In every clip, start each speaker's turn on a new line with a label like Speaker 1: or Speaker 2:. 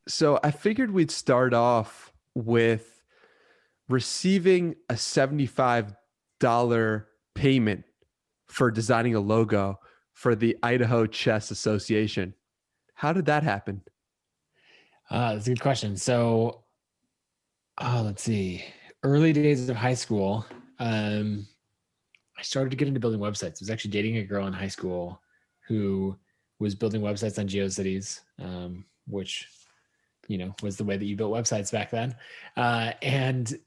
Speaker 1: So I figured we'd start off with receiving a $75 payment for designing a logo for the Idaho Chess Association. How did that happen?
Speaker 2: That's a good question. So, let's see. Early days of high school, I started to get into building websites. I was actually dating a girl in high school who was building websites on GeoCities, which was the way that you built websites back then. And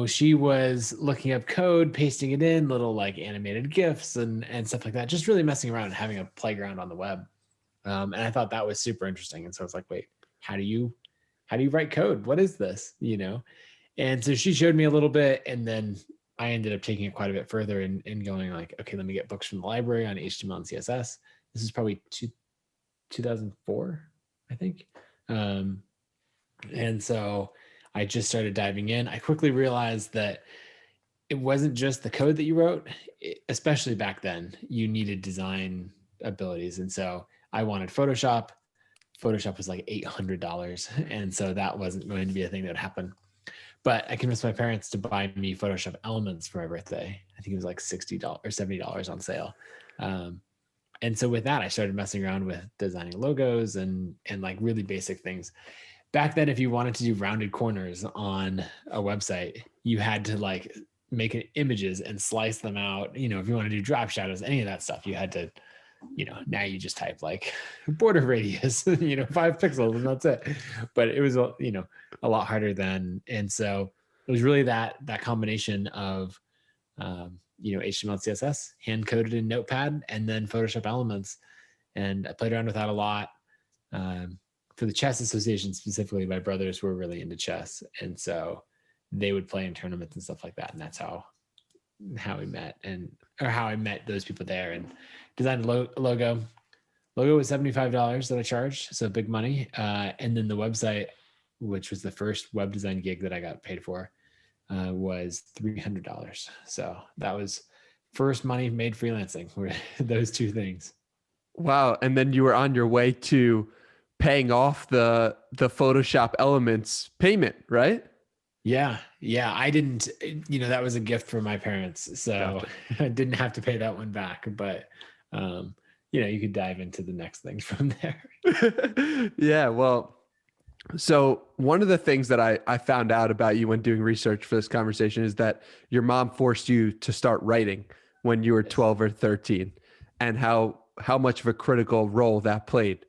Speaker 2: she was looking up code, pasting it in, little like animated GIFs and stuff like that, just really messing around and having a playground on the web. And I thought that was super interesting. And so I was like, wait, how do you write code? What is this? And so she showed me a little bit, and then I ended up taking it quite a bit further and going like, okay, let me get books from the library on HTML and CSS. This is probably 2004, I think. And so I just started diving in. I quickly realized that it wasn't just the code that you wrote, especially back then. You needed design abilities. And so I wanted Photoshop. Photoshop was like $800. And so that wasn't going to be a thing that would happen. But I convinced my parents to buy me Photoshop Elements for my birthday. I think it was like $60 or $70 on sale. And so with that, I started messing around with designing logos and like really basic things. Back then, if you wanted to do rounded corners on a website, you had to like make images and slice them out. If you want to do drop shadows, any of that stuff, you had to, now you just type like border radius, 5 pixels and that's it. But it was, a lot harder then. And so it was really that combination of, HTML and CSS, hand coded in Notepad, and then Photoshop Elements. And I played around with that a lot. For the chess association specifically, my brothers were really into chess. And so they would play in tournaments and stuff like that. And that's how we met or how I met those people there and designed a logo. Logo was $75 that I charged. So big money. And then the website, which was the first web design gig that I got paid for, was $300. So that was first money made freelancing, were those two things.
Speaker 1: Wow. And then you were on your way to paying off the Photoshop Elements payment, right?
Speaker 2: Yeah. I didn't, that was a gift from my parents. So
Speaker 1: Gotcha.
Speaker 2: I didn't have to pay that one back, but, you could dive into the next things from there.
Speaker 1: Yeah. Well, so one of the things that I found out about you when doing research for this conversation is that your mom forced you to start writing when you were 12 or 13, and how much of a critical role that played.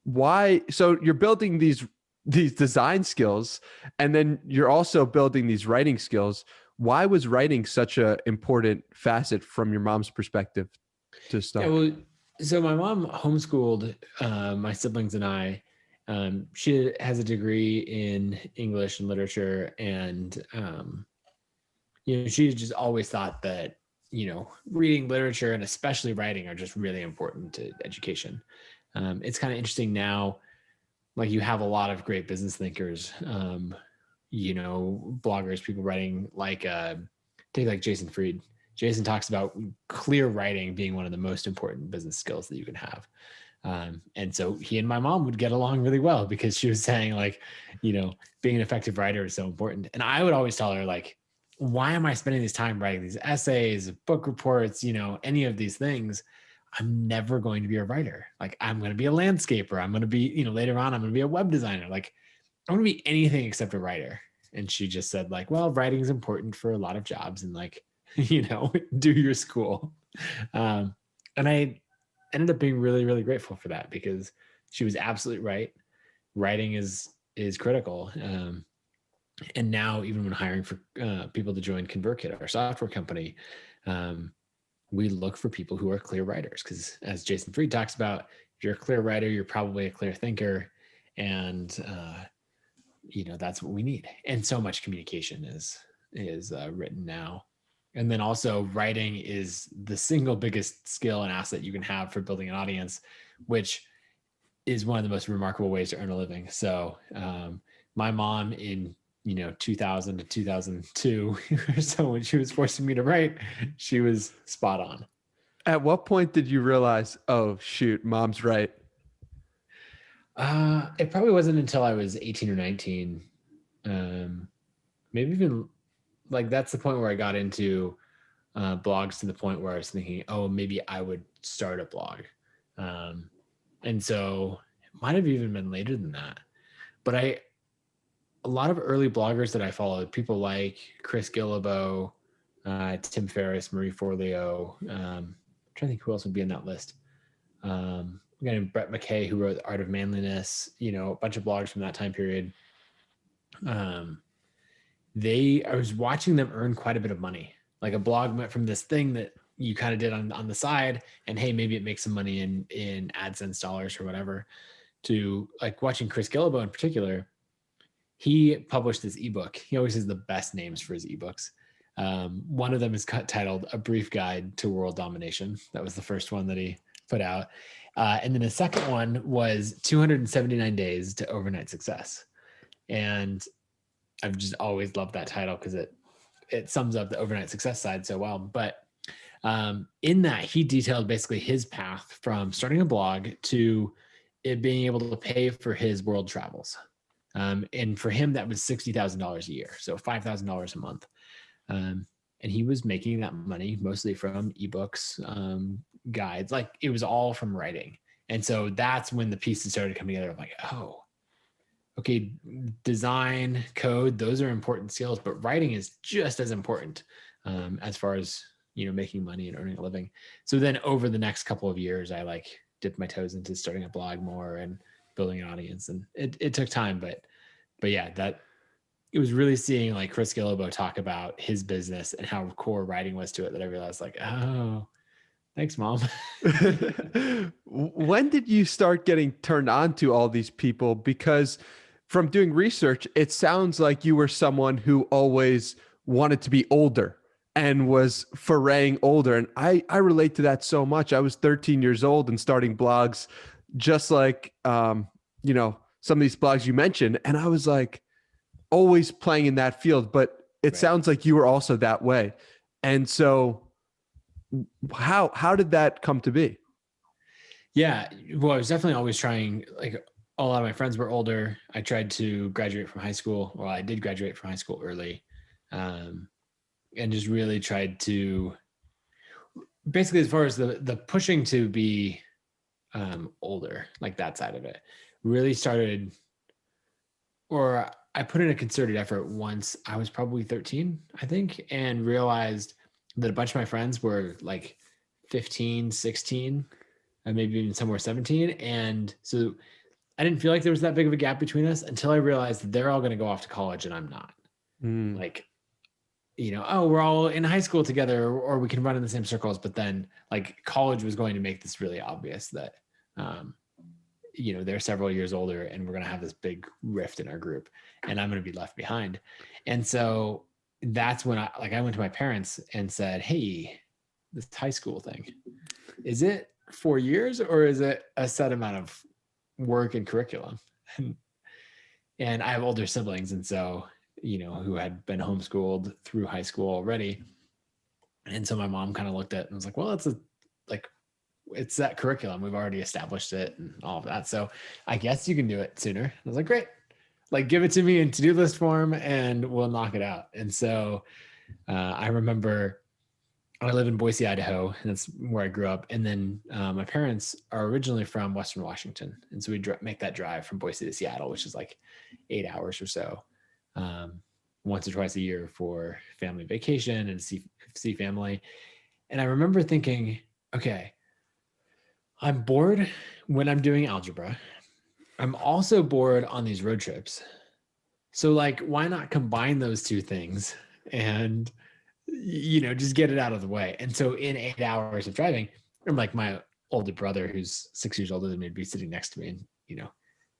Speaker 1: Why? So you're building these design skills, and then you're also building these writing skills. Why was writing such a important facet from your mom's perspective to
Speaker 2: Yeah,
Speaker 1: start?
Speaker 2: well, so my mom homeschooled my siblings and I. She has a degree in English and literature, and she just always thought that reading, literature, and especially writing are just really important to education. It's kind of interesting now, like you have a lot of great business thinkers, bloggers, people writing like take like Jason Fried. Jason talks about clear writing being one of the most important business skills that you can have. And so he and my mom would get along really well because she was saying like, being an effective writer is so important. And I would always tell her like, why am I spending this time writing these essays, book reports, any of these things? I'm never going to be a writer. Like I'm going to be a landscaper. I'm going to be, later on, I'm going to be a web designer. Like I want to be anything except a writer. And she just said like, well, writing is important for a lot of jobs and like, do your school. And I ended up being really, really grateful for that because she was absolutely right. Writing is critical. And now even when hiring for people to join ConvertKit, our software company, we look for people who are clear writers because as Jason Fried talks about, if you're a clear writer, you're probably a clear thinker. And, that's what we need. And so much communication is written now. And then also writing is the single biggest skill and asset you can have for building an audience, which is one of the most remarkable ways to earn a living. So my mom in 2000 to 2002 or so, when she was forcing me to write, she was spot on.
Speaker 1: At what point did you realize, oh shoot, mom's right?
Speaker 2: It probably wasn't until I was 18 or 19. Maybe even like that's the point where I got into blogs to the point where I was thinking, oh, maybe I would start a blog. And so it might have even been later than that. But a lot of early bloggers that I followed, people like Chris Guillebeau, Tim Ferriss, Marie Forleo. I'm trying to think who else would be in that list. A guy named Brett McKay, who wrote The Art of Manliness, a bunch of blogs from that time period. I was watching them earn quite a bit of money. Like a blog went from this thing that you kind of did on the side, and hey, maybe it makes some money in AdSense dollars or whatever, to like watching Chris Guillebeau in particular. He published this ebook. He always has the best names for his ebooks. One of them is titled A Brief Guide to World Domination. That was the first one that he put out. And then the second one was 279 Days to Overnight Success. And I've just always loved that title because it sums up the overnight success side so well. But in that, he detailed basically his path from starting a blog to it being able to pay for his world travels. And for him, that was $60,000 a year. So $5,000 a month. And he was making that money mostly from ebooks, guides, like it was all from writing. And so that's when the pieces started coming together. I'm like, oh, okay, design, code, those are important skills, but writing is just as important as far as, making money and earning a living. So then over the next couple of years, I like dipped my toes into starting a blog more and building an audience. And it took time, but yeah, that it was really seeing like Chris Guillebeau talk about his business and how core writing was to it that I realized like, oh, thanks, Mom.
Speaker 1: When did you start getting turned on to all these people? Because from doing research, it sounds like you were someone who always wanted to be older and was foraying older. And I relate to that so much. I was 13 years old and starting blogs, just like, some of these blogs you mentioned. And I was like always playing in that field, but it
Speaker 2: Right.
Speaker 1: sounds like you were also that way. And so how did that come to be?
Speaker 2: Yeah. Well, I was definitely always trying, like a lot of my friends were older. I tried to graduate from high school. Well, I did graduate from high school early. And just really tried to basically, as far as the pushing to be older, like that side of it really started, or I put in a concerted effort once I was probably 13, I think, and realized that a bunch of my friends were like 15, 16, and maybe even somewhere 17. And so I didn't feel like there was that big of a gap between us until I realized that they're all going to go off to college and I'm not. Like, oh, we're all in high school together, or we can run in the same circles. But then like college was going to make this really obvious that, they're several years older and we're going to have this big rift in our group and I'm going to be left behind. And so that's when I went to my parents and said, hey, this high school thing, is it 4 years or is it a set amount of work and curriculum? And I have older siblings. And so, who had been homeschooled through high school already. And so my mom kind of looked at it and was like, well, it's that curriculum. We've already established it and all of that. So I guess you can do it sooner. I was like, great, like give it to me in to-do list form and we'll knock it out. And so I remember I live in Boise, Idaho, and that's where I grew up. And then my parents are originally from Western Washington. And so we make that drive from Boise to Seattle, which is like 8 hours or so, once or twice a year for family vacation and see family. And I remember thinking, okay, I'm bored when I'm doing algebra. I'm also bored on these road trips. So like, why not combine those two things and, just get it out of the way. And so in 8 hours of driving, I'm like my older brother, who's 6 years older than me, would be sitting next to me. And,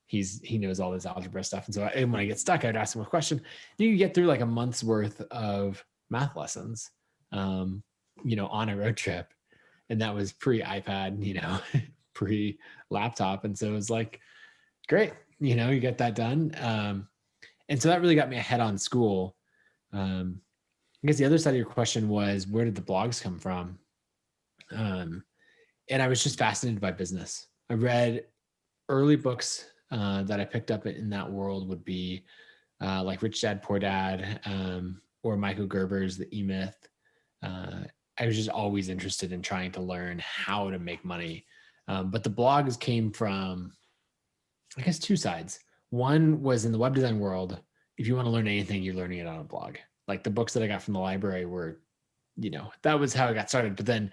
Speaker 2: he knows all this algebra stuff. And so when I get stuck, I'd ask him a question. You can get through like a month's worth of math lessons, on a road trip. And that was pre-iPad, pre-laptop. And so it was like, great, you get that done. And so that really got me ahead on school. I guess the other side of your question was, where did the blogs come from? And I was just fascinated by business. I read early books that I picked up in that world would be like Rich Dad Poor Dad, or Michael Gerber's The E-Myth. I was just always interested in trying to learn how to make money. But the blogs came from, I guess, two sides. One was in the web design world. If you want to learn anything, you're learning it on a blog. Like the books that I got from the library were, that was how I got started. But then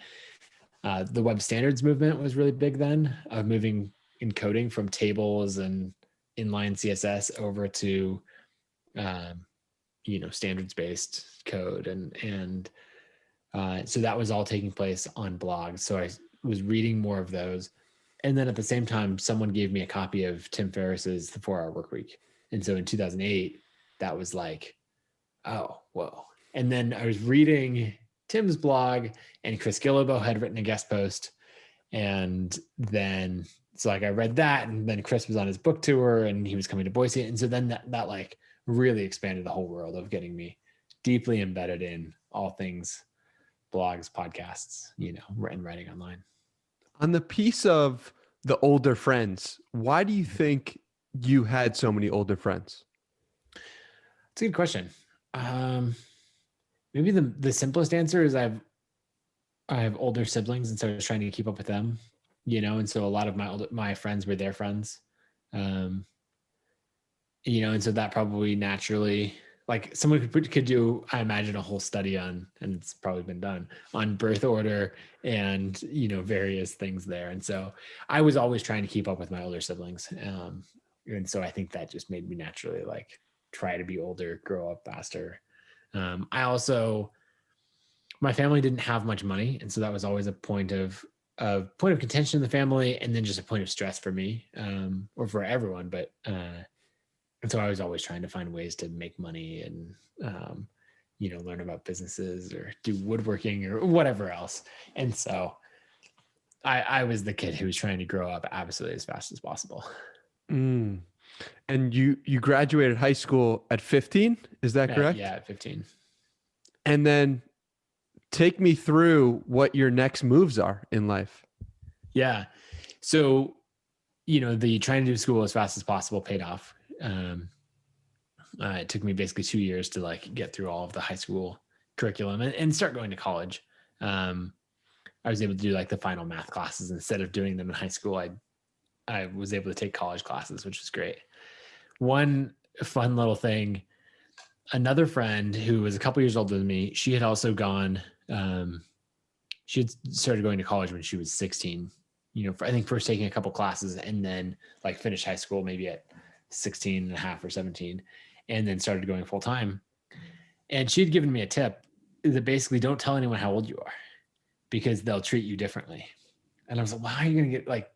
Speaker 2: the web standards movement was really big then, of moving in coding from tables and inline CSS over to, standards-based code. And so that was all taking place on blogs. So I was reading more of those. And then at the same time, someone gave me a copy of Tim Ferriss's The 4-Hour Workweek. And so in 2008, that was like, oh, whoa. And then I was reading Tim's blog, and Chris Gillibo had written a guest post. And then, so like I read that, and then Chris was on his book tour and he was coming to Boise. And so then that like really expanded the whole world of getting me deeply embedded in all things blogs, podcasts, and writing online.
Speaker 1: On the piece of the older friends, why do you think you had so many older friends?
Speaker 2: It's a good question. Maybe the simplest answer is I have older siblings, and so I was trying to keep up with them, and so a lot of my friends were their friends, and so that probably naturally, like someone could do, I imagine, a whole study on, and it's probably been done, on birth order and, various things there. And so I was always trying to keep up with my older siblings. And so I think that just made me naturally like try to be older, grow up faster. My family didn't have much money. And so that was always a point of contention in the family, and then just a point of stress for me, or for everyone. But, and so I was always trying to find ways to make money and, learn about businesses or do woodworking or whatever else. And so I was the kid who was trying to grow up absolutely as fast as possible.
Speaker 1: Mm. And you graduated high school at 15, is that correct?
Speaker 2: Yeah, at 15.
Speaker 1: And then take me through what your next moves are in life.
Speaker 2: Yeah. So, the trying to do school as fast as possible paid off. It took me basically 2 years to like get through all of the high school curriculum and start going to college. I was able to do like the final math classes instead of doing them in high school. I was able to take college classes, which was great. One fun little thing, another friend who was a couple years older than me, she had also gone, she had started going to college when she was 16, I think first taking a couple classes and then like finished high school maybe at 16 and a half or 17, and then started going full time. And she'd given me a tip that basically don't tell anyone how old you are because they'll treat you differently. And I was like, well, how are you going to get like,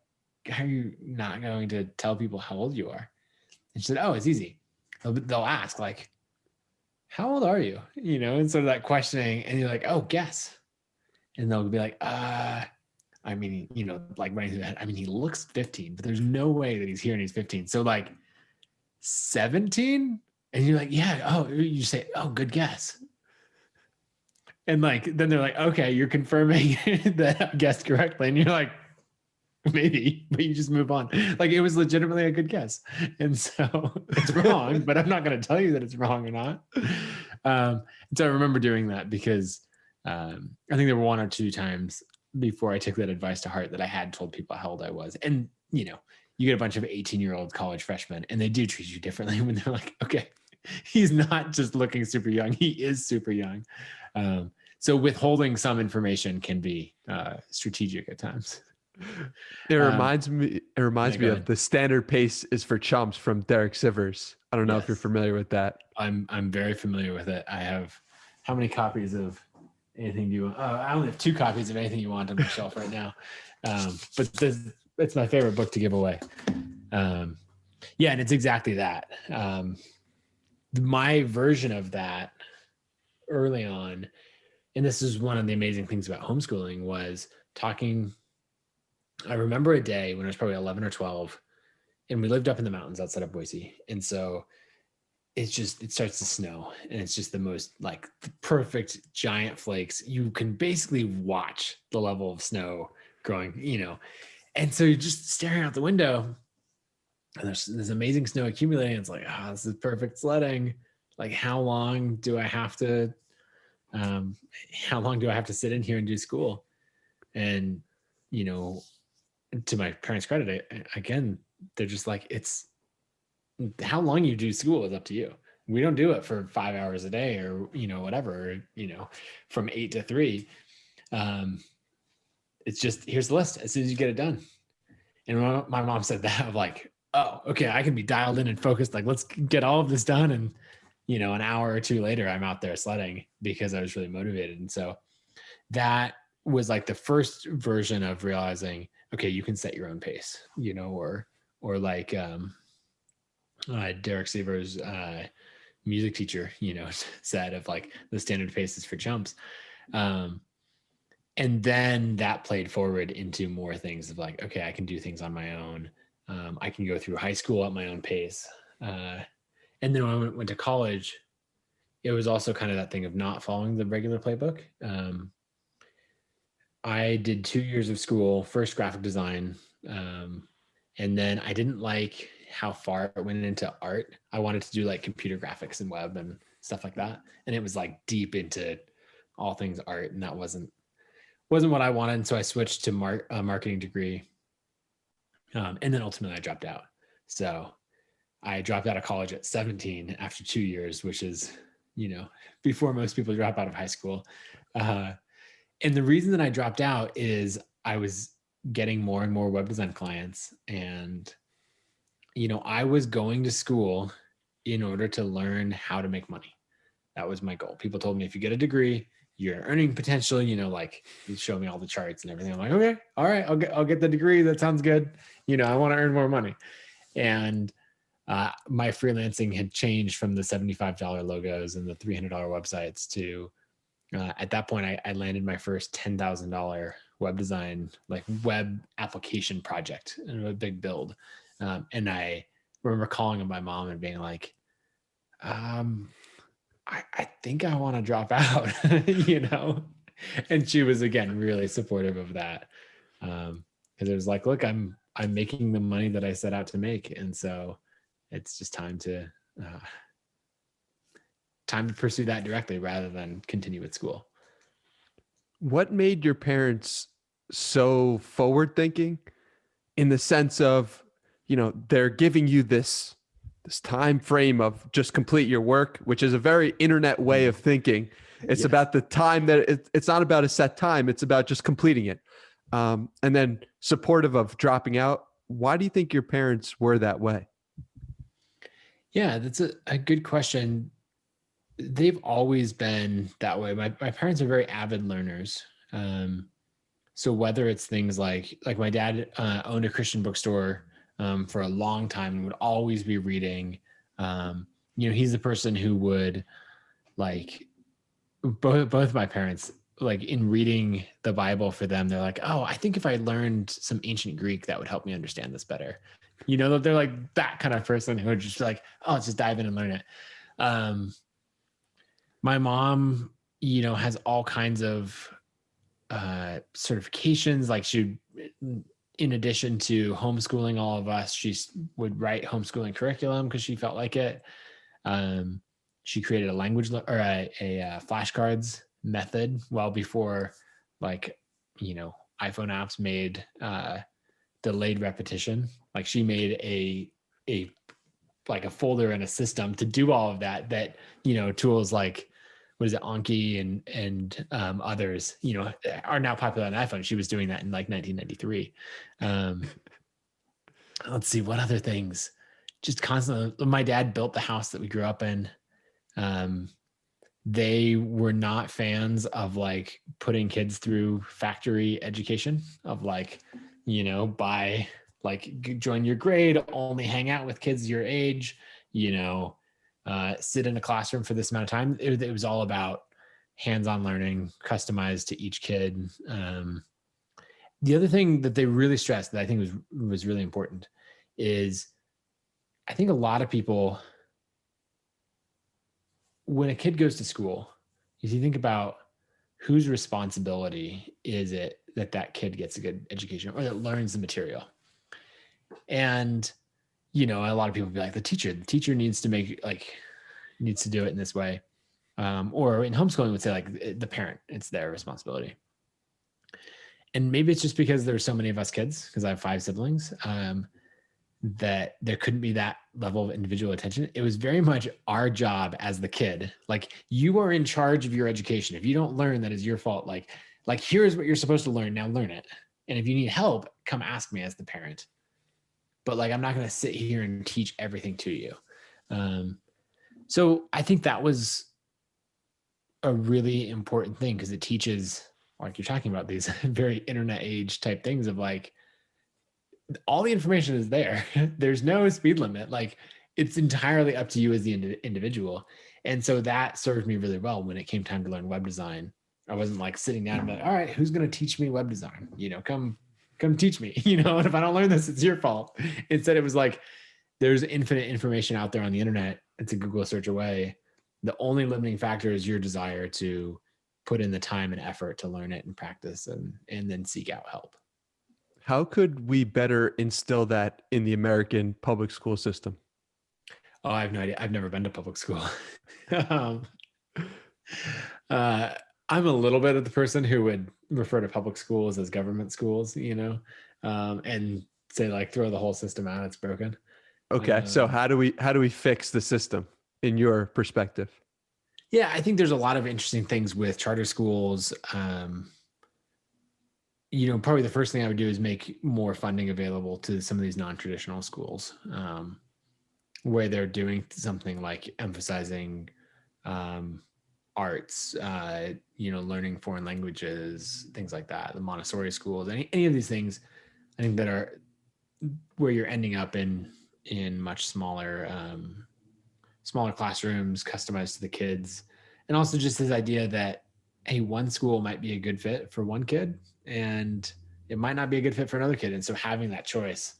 Speaker 2: how are you not going to tell people how old you are? And she said, oh, it's easy. They'll ask like, how old are you? And sort of that questioning, and you're like, oh, guess. And they'll be like, I mean, like running through that. I mean, he looks 15, but there's no way that he's here and he's 15. So like 17? And you're like, yeah. Oh, you say, oh, good guess. And like, then they're like, okay, you're confirming that I guessed correctly. And you're like, maybe, but you just move on. Like it was legitimately a good guess. And so it's wrong, but I'm not going to tell you that it's wrong or not. So I remember doing that because I think there were one or two times before I took that advice to heart that I had told people how old I was. And, you get a bunch of 18-year-old college freshmen and they do treat you differently when they're like, okay, he's not just looking super young. He is super young. So withholding some information can be strategic at times.
Speaker 1: It reminds me of The Standard Pace is for Chumps from Derek Sivers. I don't know if you're familiar with that. I'm
Speaker 2: very familiar with it. I have, how many copies of Anything You Want? I only have 2 copies of Anything You Want on my shelf right now. But it's my favorite book to give away. And it's exactly that. My version of that early on, and this is one of the amazing things about homeschooling, was talking. I remember a day when I was probably 11 or 12, and we lived up in the mountains outside of Boise. And so it starts to snow, and it's just the most like perfect giant flakes. You can basically watch the level of snow growing, And so you're just staring out the window, and there's this amazing snow accumulating. It's like, this is perfect sledding. Like, how long do I have to sit in here and do school? And, you know, to my parents' credit, again, they're just like, it's how long you do school is up to you. We don't do it for 5 hours a day or, whatever, from 8 to 3. It's just, here's the list as soon as you get it done. And my mom said that, of like, oh, okay, I can be dialed in and focused. Like, let's get all of this done. And, an hour or two later, I'm out there sledding because I was really motivated. And so that was like the first version of realizing, okay, you can set your own pace, or like Derek Siever's music teacher, said, of like, the standard pace is for chumps. And then that played forward into more things of like, okay, I can do things on my own. I can go through high school at my own pace. And then when I went to college, it was also kind of that thing of not following the regular playbook. I did 2 years of school, first graphic design. And then I didn't like how far it went into art. I wanted to do like computer graphics and web and stuff like that. And it was like deep into all things art. And that wasn't what I wanted. And so I switched to a marketing degree. And then ultimately I dropped out. So I dropped out of college at 17 after 2 years, which is, before most people drop out of high school. And the reason that I dropped out is I was getting more and more web design clients. And, I was going to school in order to learn how to make money. That was my goal. People told me, if you get a degree, your earning potential, like, you show me all the charts and everything. I'm like, okay, all right, I'll get the degree. That sounds good. I want to earn more money. And my freelancing had changed from the $75 logos and the $300 websites to, at that point, I landed my first $10,000 web design, like web application project, and a big build. And I remember calling my mom and being like, I think I want to drop out, and she was, again, really supportive of that. Cause it was like, look, I'm making the money that I set out to make. And so it's just time to pursue that directly rather than continue at school.
Speaker 1: What made your parents so forward thinking, in the sense of, they're giving you this time frame of just complete your work, which is a very internet way of thinking. It's about the time that it's not about a set time. It's about just completing it. And then supportive of dropping out. Why do you think your parents were that way?
Speaker 2: Yeah, that's a good question. They've always been that way. My parents are very avid learners. So whether it's things like my dad owned a Christian bookstore for a long time and would always be reading. He's the person who would, like, both my parents, like, in reading the Bible for them, they're like, oh, I think if I learned some ancient Greek, that would help me understand this better. They're like that kind of person who would just be like, oh, let's just dive in and learn it. My mom, has all kinds of certifications. Like, in addition to homeschooling all of us, she would write homeschooling curriculum because she felt like it. She created a language or a flashcards method well before, like, iPhone apps made delayed repetition. Like, she made a folder and a system to do all of that, tools like, what is it, Anki and others, are now popular on iPhone. She was doing that in like 1993. Let's see, what other things? Just constantly. My dad built the house that we grew up in. They were not fans of, like, putting kids through factory education of, like, by, like, join your grade, only hang out with kids your age, sit in a classroom for this amount of time. It was all about hands-on learning, customized to each kid. The other thing that they really stressed that I think was really important is, I think a lot of people, when a kid goes to school, if you think about whose responsibility is it that kid gets a good education or that learns the material. And a lot of people be like, the teacher needs to needs to do it in this way. Or in homeschooling would say like the parent, it's their responsibility. And maybe it's just because there's so many of us kids, because I have 5 siblings, that there couldn't be that level of individual attention. It was very much our job as the kid. Like, you are in charge of your education. If you don't learn, that is your fault. Like here's what you're supposed to learn. Now learn it. And if you need help, come ask me as the parent. But like, I'm not going to sit here and teach everything to you. So I think that was a really important thing, because it teaches, like you're talking about, these very internet age type things of like, all the information is there. There's no speed limit. Like, it's entirely up to you as the individual. And so that served me really well when it came time to learn web design. I wasn't like sitting down and be like, all right, who's going to teach me web design? Come teach me, and if I don't learn this, it's your fault. Instead, it was like, there's infinite information out there on the internet. It's a Google search away. The only limiting factor is your desire to put in the time and effort to learn it and practice and then seek out help.
Speaker 1: How could we better instill that in the American public school system?
Speaker 2: Oh, I have no idea. I've never been to public school. I'm a little bit of the person who would refer to public schools as government schools, and say like, throw the whole system out. It's broken.
Speaker 1: Okay. So how do we fix the system in your perspective?
Speaker 2: Yeah, I think there's a lot of interesting things with charter schools. Probably the first thing I would do is make more funding available to some of these non-traditional schools, where they're doing something like emphasizing arts, learning foreign languages, things like that. The Montessori schools, any of these things, I think that are where you're ending up in much smaller classrooms, customized to the kids. And also just this idea that, hey, one school might be a good fit for one kid and it might not be a good fit for another kid. And so having that choice.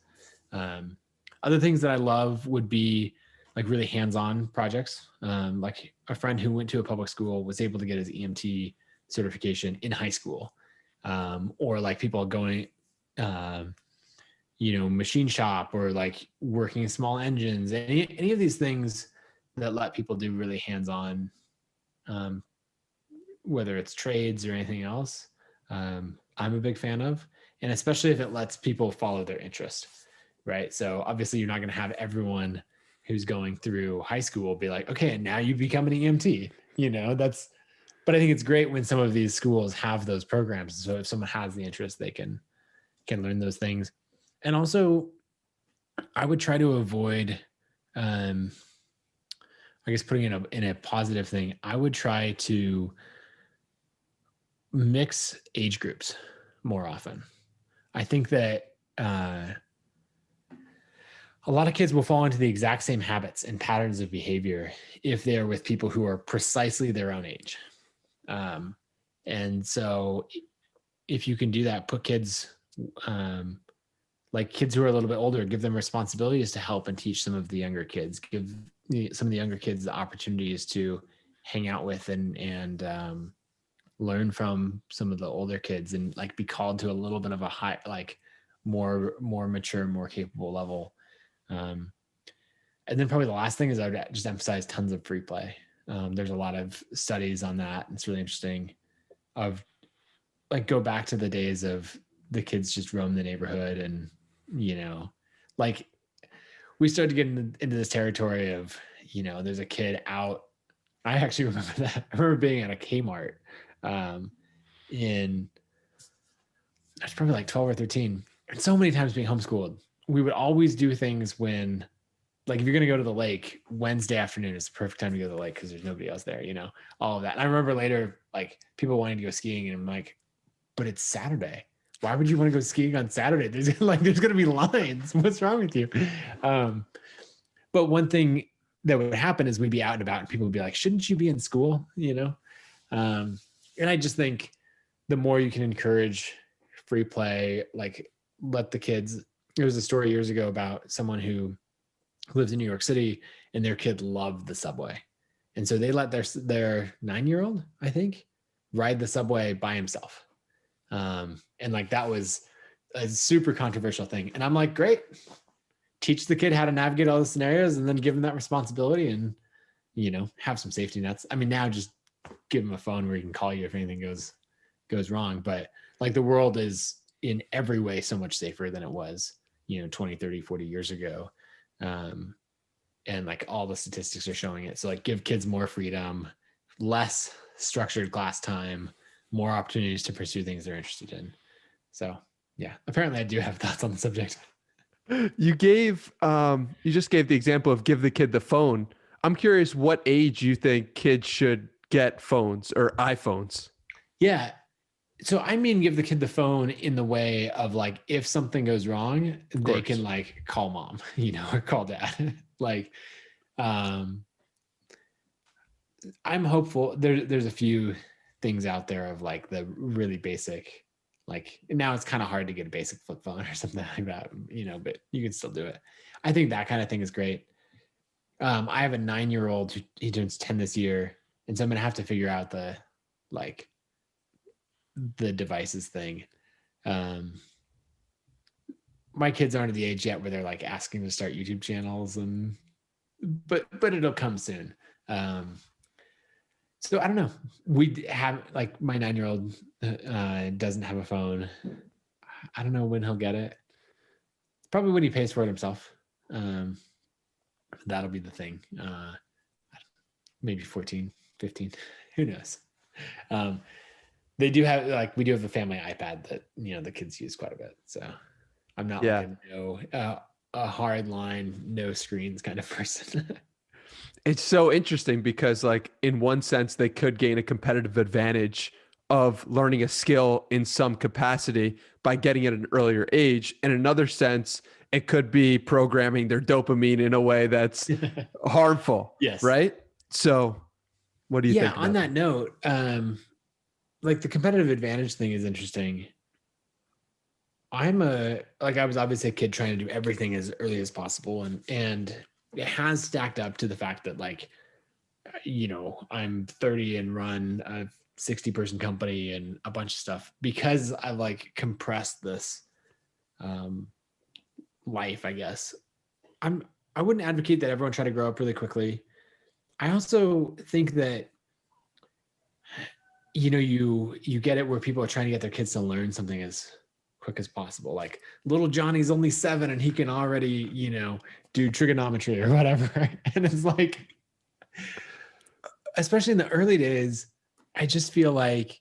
Speaker 2: Other things that I love would be like really hands-on projects. Like a friend who went to a public school was able to get his EMT certification in high school. Or like people going, machine shop, or like working in small engines, any of these things that let people do really hands-on, whether it's trades or anything else. I'm a big fan of, and especially if it lets people follow their interest, right? So obviously you're not going to have everyone who's going through high school be like, okay, and now you become an EMT, but I think it's great when some of these schools have those programs. So if someone has the interest, they can learn those things. And also I would try to avoid, I guess putting it in a positive thing, I would try to mix age groups more often. I think that a lot of kids will fall into the exact same habits and patterns of behavior if they're with people who are precisely their own age. And so if you can do that, put kids, like kids who are a little bit older, give them responsibilities to help and teach some of the younger kids, give some of the younger kids the opportunities to hang out with and learn from some of the older kids, and like be called to a little bit of a high, like more mature, more capable level. And then probably the last thing is I would just emphasize tons of free play. There's a lot of studies on that. It's really interesting, of like, go back to the days of the kids just roam the neighborhood, and like we started to get into this territory of, there's a kid out. I actually remember that. I remember being at a Kmart I was probably like 12 or 13. And so many times being homeschooled, we would always do things when, like, if you're going to go to the lake, Wednesday afternoon is the perfect time to go to the lake because there's nobody else there, all of that. And I remember later, like, people wanting to go skiing, and I'm like, but it's Saturday. Why would you want to go skiing on Saturday? There's going to be lines. What's wrong with you? But one thing that would happen is we'd be out and about and people would be like, shouldn't you be in school? And I just think the more you can encourage free play, like let the kids, there was a story years ago about someone who lives in New York City and their kid loved the subway. And so they let their 9-year-old, I think, ride the subway by himself. And like, that was a super controversial thing. And I'm like, great, teach the kid how to navigate all the scenarios and then give them that responsibility and, have some safety nets. I mean, now just give them a phone where he can call you if anything goes wrong. But like the world is in every way so much safer than it was, 20, 30, 40 years ago. And like all the statistics are showing it. So like give kids more freedom, less structured class time, more opportunities to pursue things they're interested in. So yeah, apparently I do have thoughts on the subject.
Speaker 1: You just gave the example of give the kid the phone. I'm curious what age you think kids should get phones or iPhones.
Speaker 2: Yeah. So I mean, give the kid the phone in the way of like, if something goes wrong, they can like call mom, or call dad. Like, I'm hopeful there's a few things out there of like the really basic, like now it's kind of hard to get a basic flip phone or something like that, but you can still do it. I think that kind of thing is great. I have a 9-year-old who he turns 10 this year. And so I'm going to have to figure out the devices thing. My kids aren't at the age yet where they're like asking to start YouTube channels but it'll come soon. So I don't know. We have like my 9-year-old doesn't have a phone. I don't know when he'll get it. Probably when he pays for it himself. That'll be the thing. Maybe 14, 15, who knows? We do have a family iPad that, the kids use quite a bit. So I'm not like a hard line, no screens kind of person.
Speaker 1: It's so interesting because like in one sense, they could gain a competitive advantage of learning a skill in some capacity by getting it at an earlier age. In another sense, it could be programming their dopamine in a way that's harmful.
Speaker 2: Yes.
Speaker 1: Right. So what do you think?
Speaker 2: Yeah. On that note, like the competitive advantage thing is interesting. I was obviously a kid trying to do everything as early as possible. And it has stacked up to the fact that like, I'm 30 and run a 60-person company and a bunch of stuff because I like compressed this life, I guess. I wouldn't advocate that everyone try to grow up really quickly. I also think that, you get it where people are trying to get their kids to learn something as quick as possible. Like little Johnny's only 7 and he can already, do trigonometry or whatever. And it's like, especially in the early days, I just feel like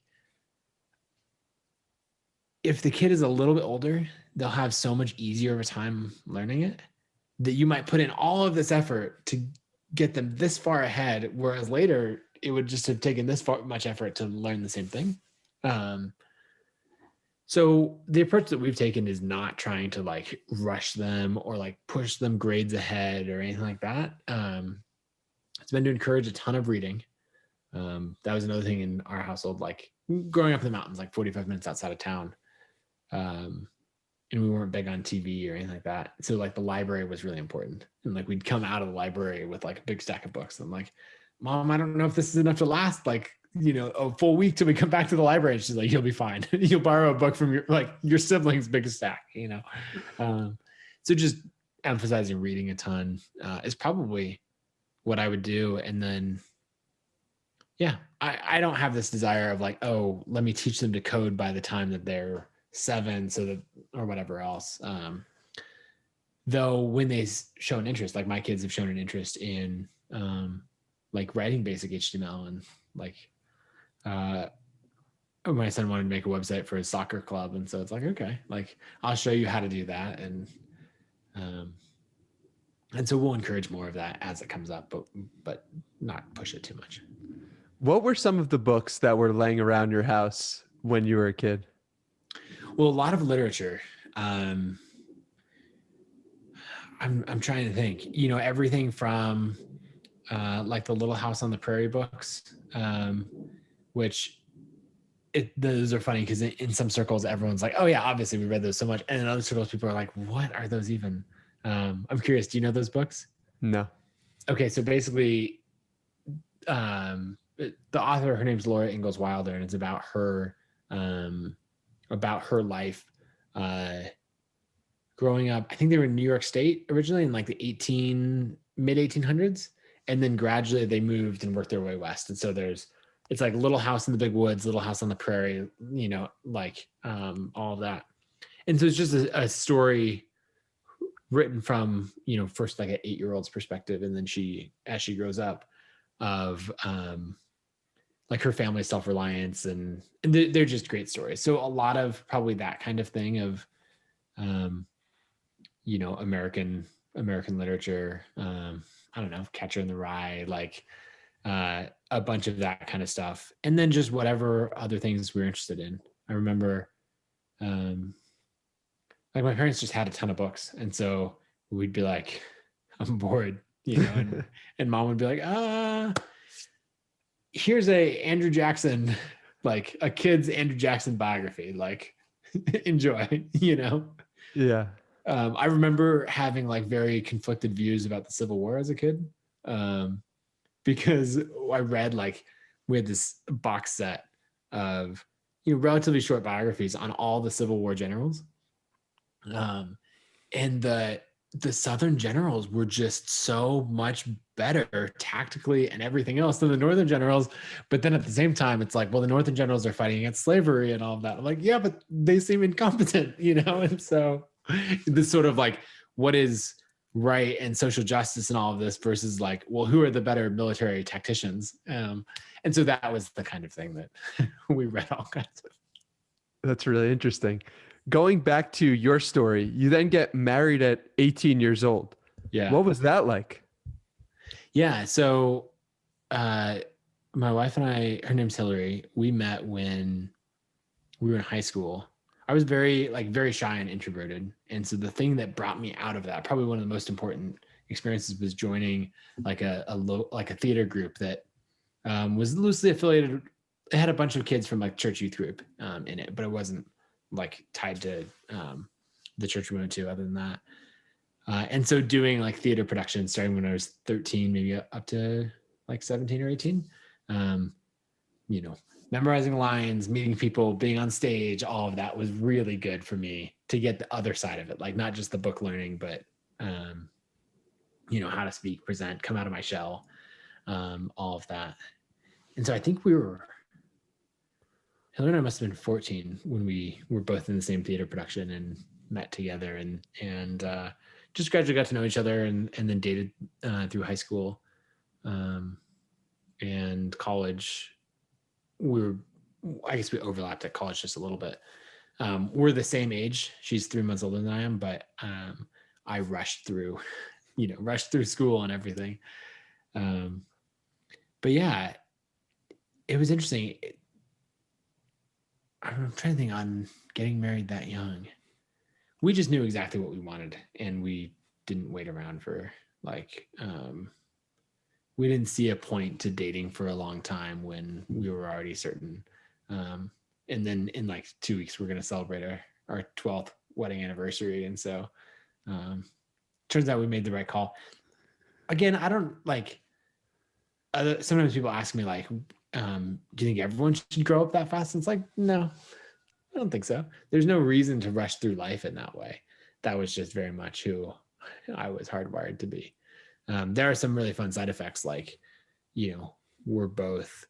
Speaker 2: if the kid is a little bit older, they'll have so much easier of a time learning it that you might put in all of this effort to get them this far ahead. Whereas later it would just have taken this much effort to learn the same thing. So the approach that we've taken is not trying to like rush them or like push them grades ahead or anything like that. It's been to encourage a ton of reading. That was another thing in our household, like growing up in the mountains, like 45 minutes outside of town. And we weren't big on TV or anything like that. So like the library was really important. And like we'd come out of the library with like a big stack of books. And I'm like, Mom, I don't know if this is enough to last like, a full week till we come back to the library. And she's like, you'll be fine. You'll borrow a book from your siblings' biggest stack, So just emphasizing reading a ton is probably what I would do. And then, yeah, I don't have this desire of like, oh, let me teach them to code by the time that they're 7 or whatever else. Though when they show an interest, like my kids have shown an interest in like writing basic HTML and like my son wanted to make a website for his soccer club. And so it's like, okay, like I'll show you how to do that. And so we'll encourage more of that as it comes up, but not push it too much.
Speaker 1: What were some of the books that were laying around your house when you were a kid?
Speaker 2: Well, a lot of literature. I'm trying to think, everything from like the Little House on the Prairie books, which those are funny because in some circles, everyone's like, oh yeah, obviously we read those so much. And in other circles, people are like, what are those even? I'm curious. Do you know those books?
Speaker 1: No.
Speaker 2: Okay. So basically, the author, her name's Laura Ingalls Wilder, and it's about her life growing up, I think they were in New York State originally in like the mid 1800s. And then gradually they moved and worked their way west. And so it's like little house in the big woods, little house on the prairie, like all of that. And so it's just a story written from, first like an 8-year-old's perspective. And then as she grows up, of like her family's self-reliance and they're just great stories. So a lot of probably that kind of thing of, American literature, I don't know, Catcher in the Rye, like a bunch of that kind of stuff. And then just whatever other things we were interested in. I remember like my parents just had a ton of books. And so we'd be like, I'm bored, and mom would be like, here's a Andrew Jackson, like a kid's Andrew Jackson biography, like enjoy,
Speaker 1: Yeah.
Speaker 2: I remember having like very conflicted views about the Civil War as a kid, because I read like we had this box set of relatively short biographies on all the Civil War generals, and the Southern generals were just so much better tactically and everything else than the Northern generals. But then at the same time, it's like, well, the Northern generals are fighting against slavery and all of that. I'm like, yeah, but they seem incompetent, And so this sort of like, what is right and social justice and all of this versus like, well, who are the better military tacticians? And so that was the kind of thing that we read all kinds of.
Speaker 1: That's really interesting. Going back to your story, you then get married at 18 years old.
Speaker 2: Yeah.
Speaker 1: What was that like?
Speaker 2: Yeah. So my wife and I, her name's Hillary, we met when we were in high school. I was very shy and introverted. And so the thing that brought me out of that, probably one of the most important experiences, was joining like a theater group that was loosely affiliated. It had a bunch of kids from like church youth group in it, but it wasn't like tied to the church we went to other than that. And so doing like theater production starting when I was 13, maybe up to like 17 or 18, memorizing lines, meeting people, being on stage, all of that was really good for me to get the other side of it. Like not just the book learning, but, how to speak, present, come out of my shell, all of that. And so I think Hillary and I must've been 14 when we were both in the same theater production and met together and just gradually got to know each other and then dated through high school and college. I guess we overlapped at college just a little bit. We're the same age. She's 3 months older than I am, but I rushed through school and everything. But yeah, it was interesting. I'm trying to think on getting married that young. We just knew exactly what we wanted and we didn't wait around for like, we didn't see a point to dating for a long time when we were already certain. And then in like 2 weeks, we're going to celebrate our 12th wedding anniversary. And so turns out we made the right call. Again, I don't like, sometimes people ask me like, do you think everyone should grow up that fast? And it's like, no, I don't think so. There's no reason to rush through life in that way. That was just very much who I was hardwired to be. There are some really fun side effects, like, we're both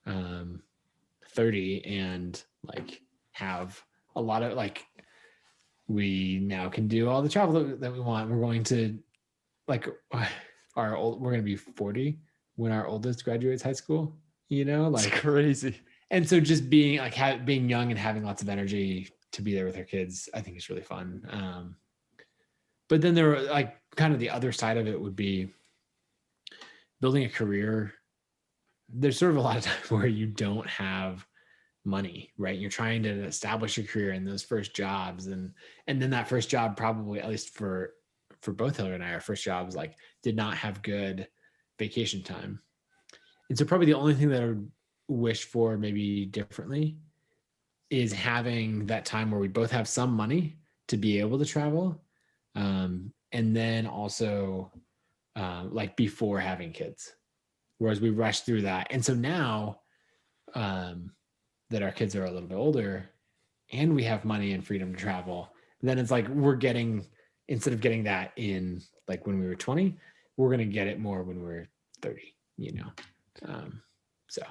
Speaker 2: 30 and like have a lot of like, we now can do all the travel that we want. We're going to like we're going to be 40 when our oldest graduates high school, like
Speaker 1: it's crazy.
Speaker 2: And so just being like being young and having lots of energy to be there with our kids, I think is really fun. But then there were like kind of the other side of it would be building a career. There's sort of a lot of time where you don't have money, right? You're trying to establish your career in those first jobs. And then that first job probably, at least for both Hillary and I, our first jobs like did not have good vacation time. And so probably the only thing that I would wish for maybe differently is having that time where we both have some money to be able to travel. And then also like before having kids, whereas we rushed through that. And so now that our kids are a little bit older and we have money and freedom to travel, then it's like instead of getting that in like when we were 20, we're going to get it more when we're 30, so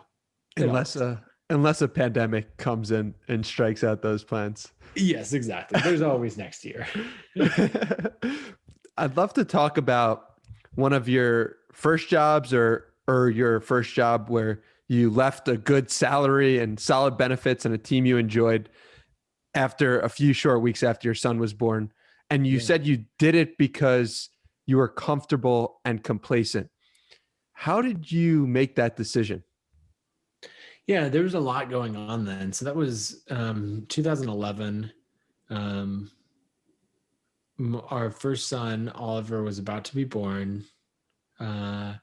Speaker 1: unless a pandemic comes in and strikes out those plans.
Speaker 2: Yes, exactly. There's always next year.
Speaker 1: I'd love to talk about one of your first jobs or your first job where you left a good salary and solid benefits and a team you enjoyed after a few short weeks after your son was born. And you said you did it because you were comfortable and complacent. How did you make that decision?
Speaker 2: Yeah, there was a lot going on then. So that was 2011. Our first son, Oliver, was about to be born. A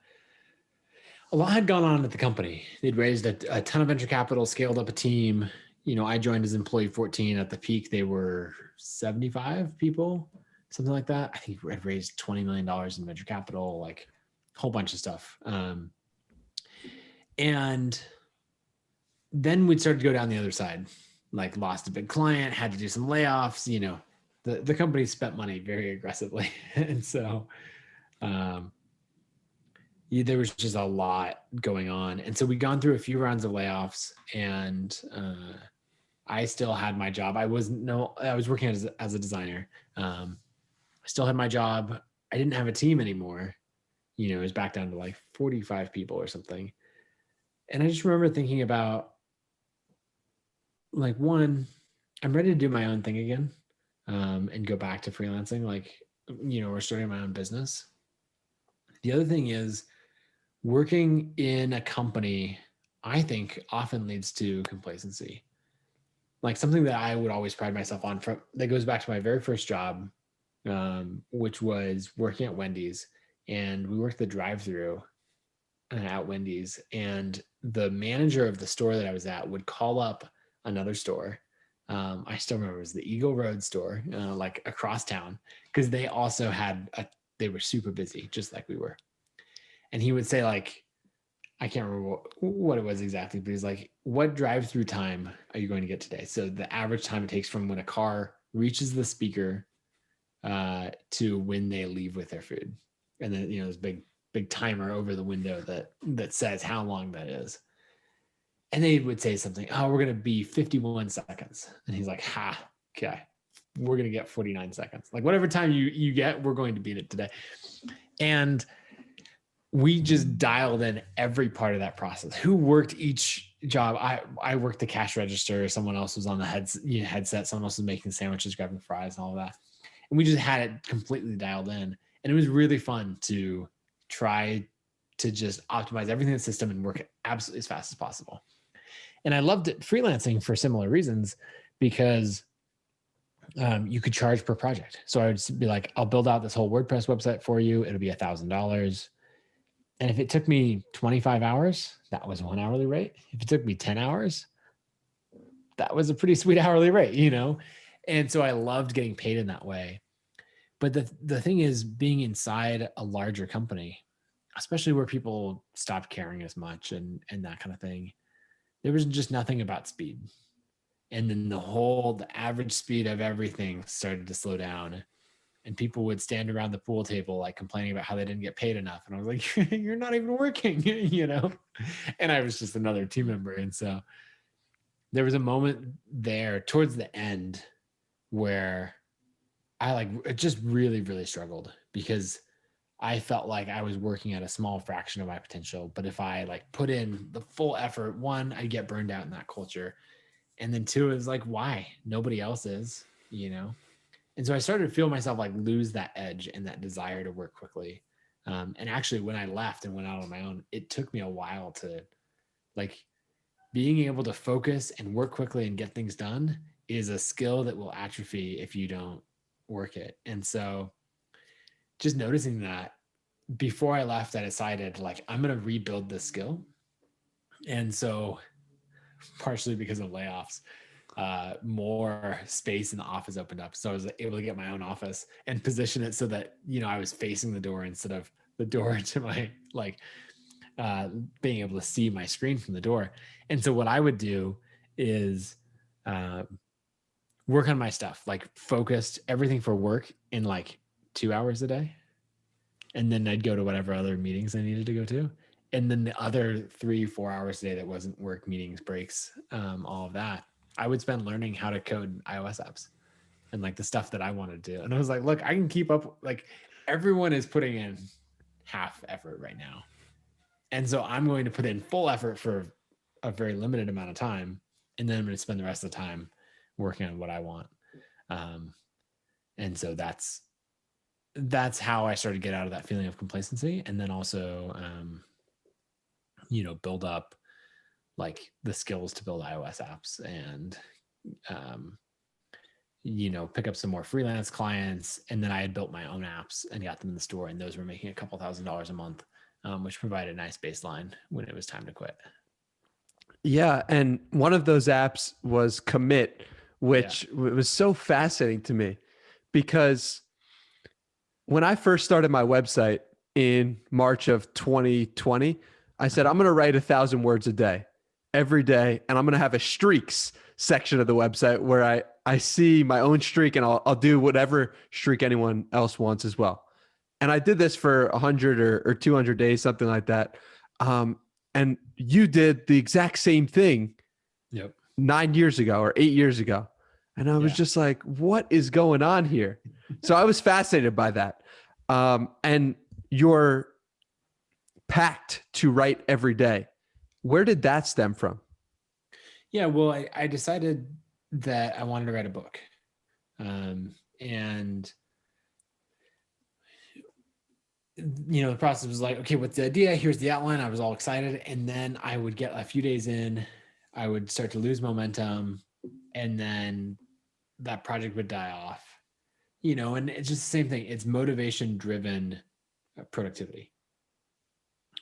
Speaker 2: lot had gone on at the company. They'd raised a ton of venture capital, scaled up a team. I joined as employee 14. At the peak, they were 75 people, something like that. I think we had raised $20 million in venture capital, like a whole bunch of stuff. And then we'd started to go down the other side, like lost a big client, had to do some layoffs. The company spent money very aggressively. And so there was just a lot going on. And so we'd gone through a few rounds of layoffs, and I still had my job. I was working as a designer. I still had my job. I didn't have a team anymore. It was back down to like 45 people or something. And I just remember thinking about, like, one, I'm ready to do my own thing again, and go back to freelancing, or starting my own business. The other thing is, working in a company, I think, often leads to complacency. Like, something that I would always pride myself on that goes back to my very first job, which was working at Wendy's. And we worked the drive-through at Wendy's, and the manager of the store that I was at would call up another store. I still remember it was the Eagle Road store, like across town, because they also they were super busy, just like we were. And he would say, like, I can't remember what it was exactly, but he's like, what drive-through time are you going to get today? So the average time it takes from when a car reaches the speaker to when they leave with their food. And then, this big timer over the window that says how long that is. And they would say something, oh, we're going to be 51 seconds. And he's like, okay, we're going to get 49 seconds. Like, whatever time you get, we're going to beat it today. And we just dialed in every part of that process. Who worked each job? I worked the cash register. Someone else was on the headset. Someone else was making sandwiches, grabbing fries, and all of that. And we just had it completely dialed in. And it was really fun to try to just optimize everything in the system and work absolutely as fast as possible. And I loved it, freelancing, for similar reasons, because you could charge per project. So I would be like, I'll build out this whole WordPress website for you. It'll be $1,000. And if it took me 25 hours, that was one hourly rate. If it took me 10 hours, that was a pretty sweet hourly rate, And so I loved getting paid in that way. But the thing is, being inside a larger company, especially where people stopped caring as much and that kind of thing, there was just nothing about speed. And then the average speed of everything started to slow down. And people would stand around the pool table, like, complaining about how they didn't get paid enough. And I was like, you're not even working, And I was just another team member. And so there was a moment there towards the end where I just really, really struggled, because I felt like I was working at a small fraction of my potential. But if I put in the full effort, one, I'd get burned out in that culture. And then two, it was like, why? Nobody else is, And so I started to feel myself lose that edge and that desire to work quickly. And actually, when I left and went out on my own, it took me a while to being able to focus and work quickly and get things done is a skill that will atrophy if you don't work it. And so just noticing that, before I left, I decided, I'm going to rebuild this skill. And so, partially because of layoffs, more space in the office opened up. So I was able to get my own office and position it so that, I was facing the door instead of the door to my, being able to see my screen from the door. And so what I would do is, work on my stuff, like focused everything for work in like 2 hours a day. And then I'd go to whatever other meetings I needed to go to. And then the other 3-4 hours a day that wasn't work, meetings, breaks, all of that, I would spend learning how to code iOS apps and like the stuff that I wanted to do. And I was like, look, I can keep up. Like everyone is putting in half effort right now. And so I'm going to put in full effort for a very limited amount of time. And then I'm going to spend the rest of the time working on what I want. And so that's how I started to get out of that feeling of complacency. And then also, build up like the skills to build iOS apps and, pick up some more freelance clients. And then I had built my own apps and got them in the store, and those were making a couple $1,000s a month, which provided a nice baseline when it was time to quit.
Speaker 1: Yeah. And one of those apps was Commit, which was so fascinating to me because when I first started my website in March of 2020, I said, I'm going to write 1,000 words a day every day. And I'm going to have a streaks section of the website where I see my own streak, and I'll do whatever streak anyone else wants as well. And I did this for 100 or 200 days, something like that. And you did the exact same thing 9 years ago or 8 years ago. And I was just like, what is going on here? So I was fascinated by that. And you're packed to write every day. Where did that stem from?
Speaker 2: Yeah, well, I decided that I wanted to write a book. And the process was like, okay, what's the idea? Here's the outline. I was all excited. And then I would get a few days in, I would start to lose momentum, and then that project would die off, and it's just the same thing. It's motivation driven productivity,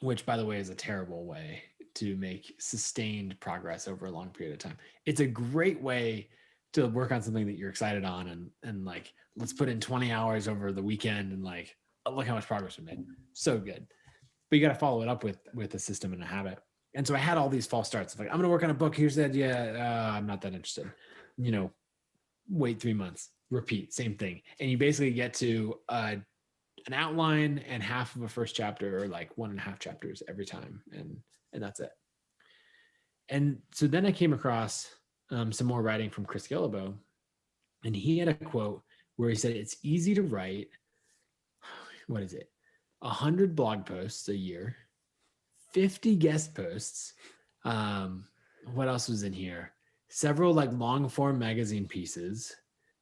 Speaker 2: which by the way is a terrible way to make sustained progress over a long period of time. It's a great way to work on something that you're excited on and like, let's put in 20 hours over the weekend and like, look how much progress we made. So good. But you got to follow it up with a system and a habit. And so I had all these false starts of like, I'm going to work on a book. Here's the idea. I'm not that interested. Wait 3 months, repeat, same thing. And you basically get to an outline and half of a first chapter, or like 1.5 chapters every time. And that's it. And so then I came across some more writing from Chris Gillibo, and he had a quote where he said, it's easy to write, 100 blog posts a year, 50 guest posts. What else was in here? Several like long form magazine pieces,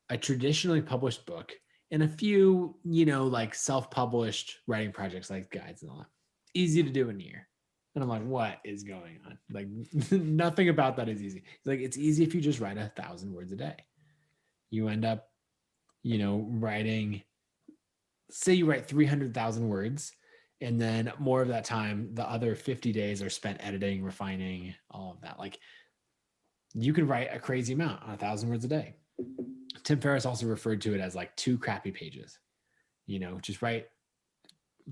Speaker 2: a traditionally published book, and a few, like self-published writing projects like guides and all that. Easy to do in a year. And I'm like, what is going on? Like nothing about that is easy. Like it's easy if you just write 1,000 words a day. You end up, writing, say you write 300,000 words, and then more of that time, the other 50 days are spent editing, refining, all of that. Like you can write a crazy amount on 1,000 words a day. Tim Ferriss also referred to it as like 2 crappy pages. Just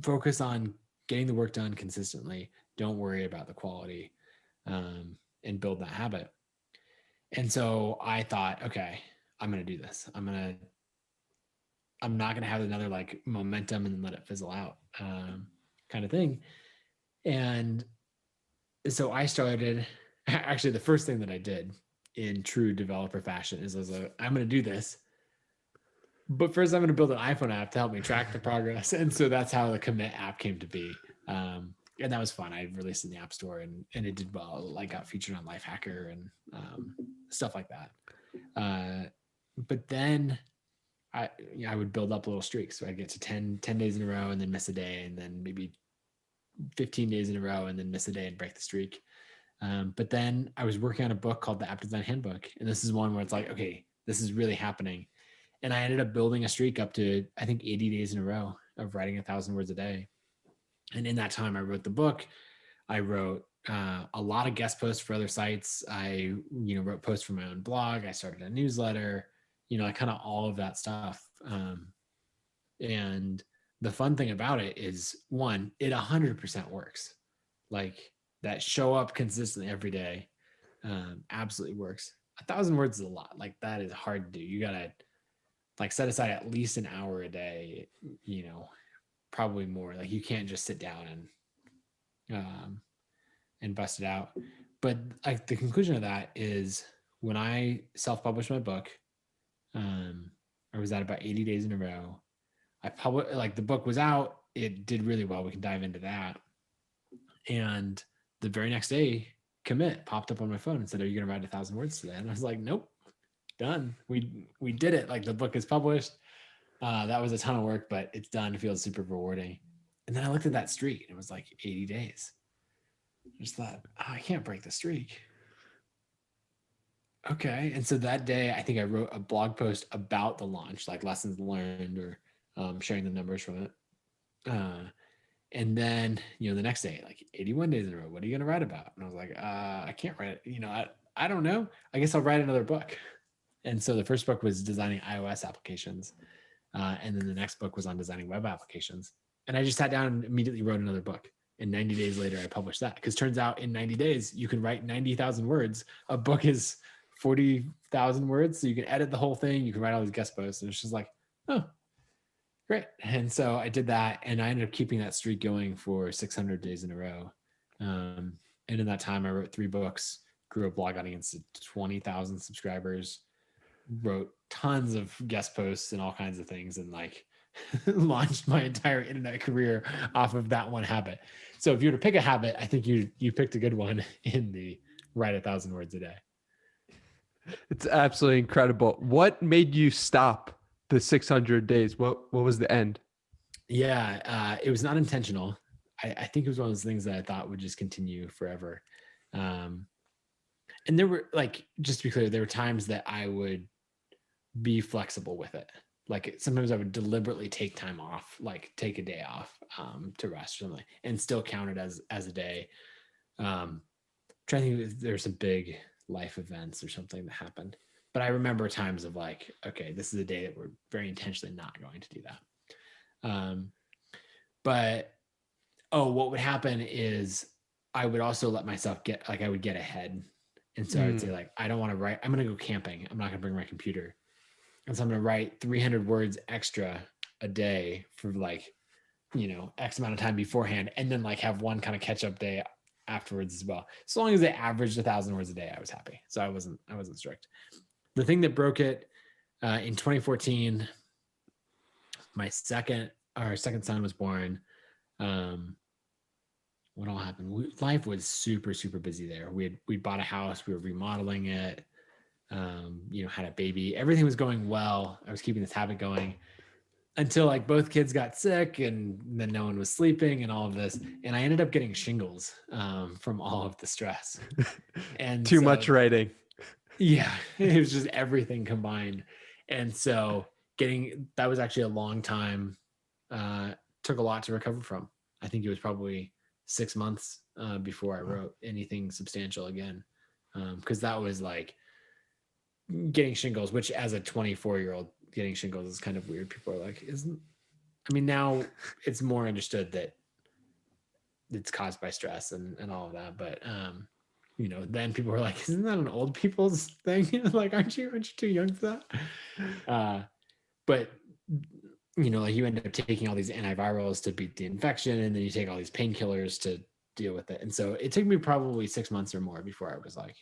Speaker 2: focus on getting the work done consistently. Don't worry about the quality, and build that habit. And so I thought, okay, I'm going to do this. I'm not going to have another like momentum and then let it fizzle out, kind of thing. And so I started, actually the first thing that I did in true developer fashion is I was like, I'm going to do this, but first I'm going to build an iPhone app to help me track the progress. And so that's how the Commit app came to be. And that was fun. I released in the App Store and it did well. Like got featured on Lifehacker and stuff like that. But then I would build up little streaks. So I'd get to 10 days in a row and then miss a day, and then maybe 15 days in a row and then miss a day and break the streak. But then I was working on a book called the App Design Handbook. And this is one where it's like, okay, this is really happening. And I ended up building a streak up to, I think, 80 days in a row of writing 1,000 words a day. And in that time, I wrote the book. I wrote a lot of guest posts for other sites. I, wrote posts for my own blog. I started a newsletter, like kind of all of that stuff. And the fun thing about it is, one, it 100% works. Like that show up consistently every day absolutely works 1,000 words is a lot. Like that is hard to do. You gotta like set aside at least an hour a day, probably more. Like you can't just sit down and bust it out. But like the conclusion of that is when I self-published my book, I was at about 80 days in a row. I published, like the book was out. It did really well. We can dive into that. And the very next day, commit popped up on my phone and said, "Are you going to write 1,000 words today?" And I was like, "Nope, done. We did it. Like the book is published. That was a ton of work, but it's done. It feels super rewarding." And then I looked at that streak and it was like 80 days. I just thought, oh, I can't break the streak. Okay. And so that day, I think I wrote a blog post about the launch, like lessons learned or sharing the numbers from it. And then, the next day, like 81 days in a row, what are you going to write about? And I was like, I can't write it. I don't know. I guess I'll write another book. And so the first book was designing iOS applications. And then the next book was on designing web applications. And I just sat down and immediately wrote another book. And 90 days later, I published that. Because turns out in 90 days, you can write 90,000 words. A book is 40,000 words. So you can edit the whole thing. You can write all these guest posts. And it's just like, oh, great. And so I did that. And I ended up keeping that streak going for 600 days in a row. And in that time, I wrote 3 books, grew a blog audience to 20,000 subscribers, wrote tons of guest posts and all kinds of things, and like launched my entire internet career off of that one habit. So if you were to pick a habit, I think you picked a good one in the write 1,000 words a day.
Speaker 1: It's absolutely incredible. What made you stop the 600 days? What was the end?
Speaker 2: Yeah, it was not intentional. I think it was one of those things that I thought would just continue forever. And there were, like, just to be clear, there were times that I would be flexible with it. Like sometimes I would deliberately take time off, like take a day off to rest or something, and still count it as a day. Trying to think if there's some big life events or something that happened. But I remember times of like, okay, this is a day that we're very intentionally not going to do that. What would happen is I would also let myself I would get ahead. And so I would say like, I don't want to write, I'm going to go camping. I'm not going to bring my computer. And so I'm going to write 300 words extra a day for like, X amount of time beforehand. And then like have one kind of catch up day afterwards as well. So long as they averaged 1,000 words a day, I was happy. So I wasn't strict. The thing that broke it in 2014, my second son was born. What all happened? Life was super, super busy there. We bought a house. We were remodeling it. Had a baby. Everything was going well. I was keeping this habit going until like both kids got sick, and then no one was sleeping and all of this. And I ended up getting shingles from all of the stress. And
Speaker 1: too much writing.
Speaker 2: Yeah, it was just everything combined. And so that was actually a long time. Took a lot to recover from. I think it was probably 6 months before I wrote anything substantial again. Because that was like getting shingles, which as a 24-year-old getting shingles is kind of weird. People are like, now it's more understood that it's caused by stress and all of that. But, then people were like, isn't that an old people's thing? Like, aren't you too young for that? But like you end up taking all these antivirals to beat the infection, and then you take all these painkillers to deal with it. And so it took me probably 6 months or more before I was like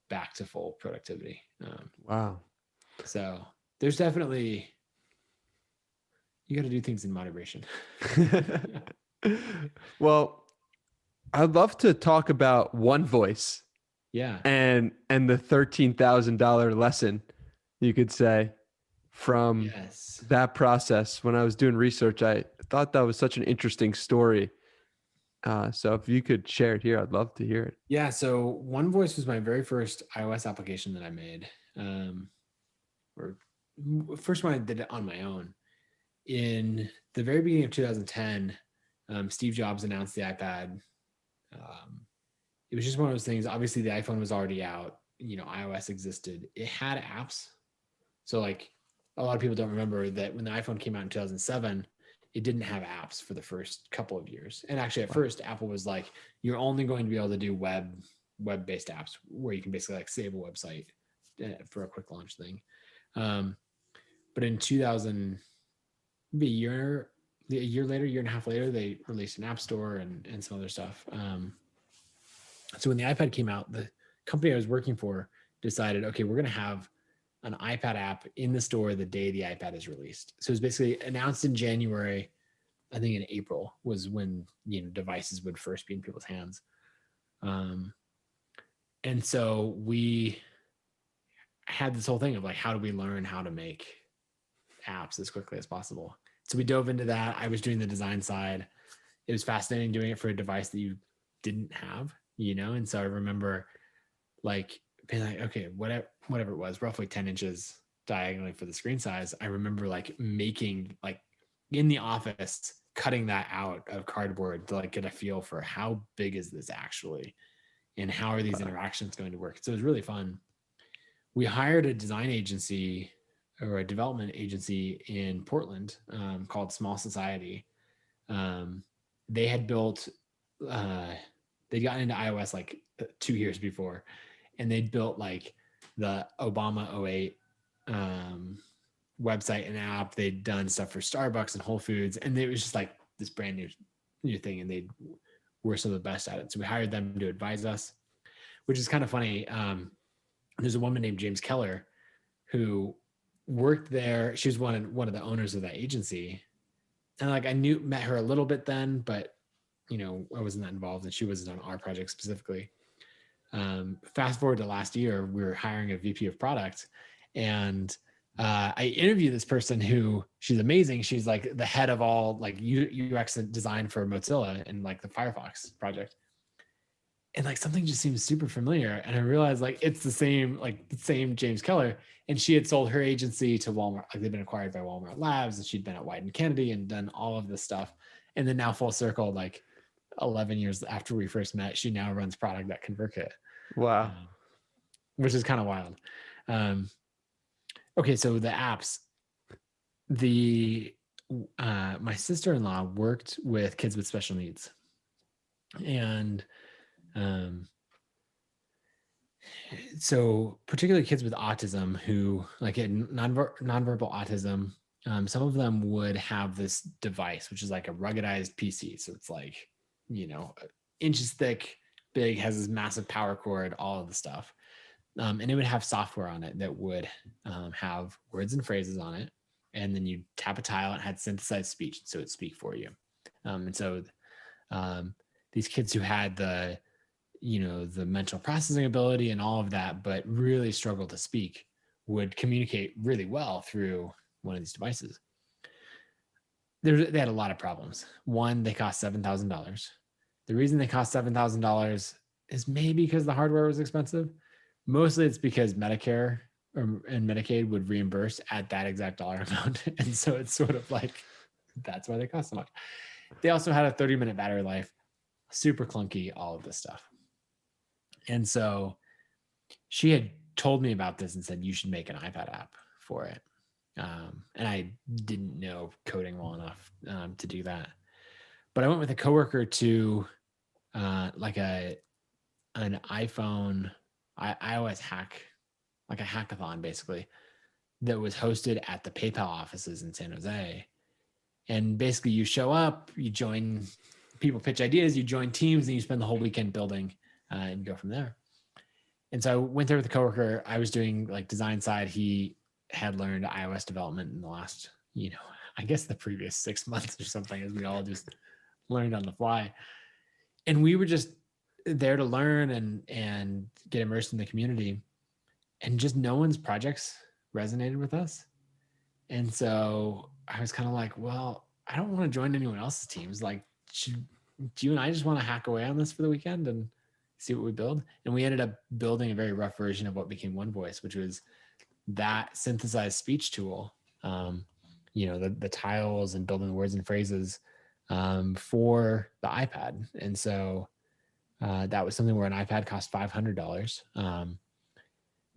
Speaker 2: back to full productivity.
Speaker 1: Wow.
Speaker 2: So there's definitely, you got to do things in moderation.
Speaker 1: Well, I'd love to talk about One Voice.
Speaker 2: Yeah.
Speaker 1: And the $13,000 lesson, you could say, from that process. When I was doing research, I thought that was such an interesting story. So if you could share it here, I'd love to hear it.
Speaker 2: Yeah. So One Voice was my very first iOS application that I made. Or first one I did it on my own. In the very beginning of 2010, Steve Jobs announced the iPad. It was just one of those things. Obviously, the iPhone was already out. iOS existed. It had apps. So like a lot of people don't remember that when the iPhone came out in 2007, it didn't have apps for the first couple of years. And actually at first Apple was like, you're only going to be able to do web-based apps where you can basically like save a website for a quick launch thing. But in 2000, maybe a year later, year and a half later, they released an app store and some other stuff. So when the iPad came out, the company I was working for decided, okay, we're going to have an iPad app in the store the day the iPad is released. So it was basically announced in January. I think in April was when, devices would first be in people's hands. And so we had this whole thing of like, how do we learn how to make apps as quickly as possible? So we dove into that. I was doing the design side. It was fascinating doing it for a device that you didn't have, And so I remember like being like, okay, whatever it was, roughly 10 inches diagonally for the screen size. I remember like making like in the office, cutting that out of cardboard to like get a feel for how big is this actually, and how are these interactions going to work. So it was really fun. We hired a design agency or a development agency in Portland called Small Society. They had built, they'd gotten into iOS like 2 years before, and they'd built like the Obama '08 website and app. They'd done stuff for Starbucks and Whole Foods, and it was just like this brand new thing, and they were some of the best at it. So we hired them to advise us, which is kind of funny. There's a woman named James Keller who worked there. She was one of the owners of that agency, and like I met her a little bit then, but I wasn't that involved, and she wasn't on our project specifically. Fast forward to last year, we were hiring a VP of product, and I interviewed this person who, she's amazing. She's like the head of all like UX design for Mozilla and like the Firefox project. And like something just seems super familiar. And I realized like it's the same James Keller. And she had sold her agency to Walmart. Like they've been acquired by Walmart Labs, and she'd been at White & Kennedy and done all of this stuff. And then now full circle, like 11 years after we first met, she now runs product at ConvertKit.
Speaker 1: Wow.
Speaker 2: Which is kind of wild. Okay, so the apps, my sister-in-law worked with kids with special needs, and so particularly kids with autism who like had nonverbal autism. Some of them would have this device, which is like a ruggedized PC. So it's like, inches thick, big, has this massive power cord, all of the stuff. And it would have software on it that would have words and phrases on it. And then you tap a tile and it had synthesized speech. So it'd speak for you. And so these kids who had the mental processing ability and all of that, but really struggled to speak, would communicate really well through one of these devices. They had a lot of problems. One, they cost $7,000. The reason they cost $7,000 is maybe because the hardware was expensive. Mostly it's because Medicare and Medicaid would reimburse at that exact dollar amount. And so it's sort of like, that's why they cost so much. They also had a 30-minute battery life, super clunky, all of this stuff. And so she had told me about this and said, you should make an iPad app for it. And I didn't know coding well enough to do that. But I went with a coworker to like an iPhone, iOS hack, like a hackathon basically, that was hosted at the PayPal offices in San Jose. And basically you show up, you join, people pitch ideas, you join teams, and you spend the whole weekend building and go from there. And so I went there with a coworker. I was doing like design side. He had learned iOS development in the last, I guess the previous 6 months or something, as we all just learned on the fly. And we were just there to learn and get immersed in the community. And just no one's projects resonated with us. And so I was kind of like, well, I don't want to join anyone else's teams. Like, do you and I just want to hack away on this for the weekend and see what we build? And we ended up building a very rough version of what became One Voice, which was that synthesized speech tool, the tiles and building the words and phrases for the iPad. And so that was something where an iPad cost $500.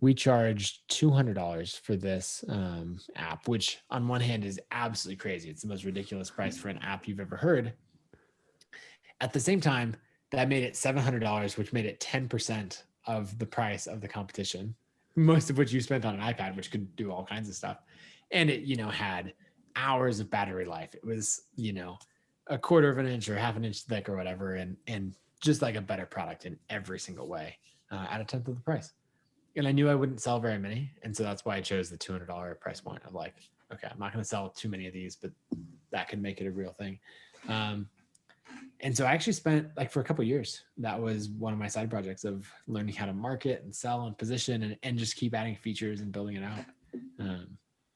Speaker 2: We charged $200 for this app, which on one hand is absolutely crazy. It's the most ridiculous price for an app you've ever heard. At the same time, that made it $700, which made it 10% of the price of the competition. most of which you spent on an iPad, which could do all kinds of stuff. And it, had hours of battery life. It was, a quarter of an inch or half an inch thick or whatever. And just like a better product in every single way at a tenth of the price. And I knew I wouldn't sell very many. And so that's why I chose the $200 price point of like, okay, I'm not going to sell too many of these, but that can make it a real thing. And so I actually spent like for a couple of years, that was one of my side projects of learning how to market and sell and position and just keep adding features and building it out.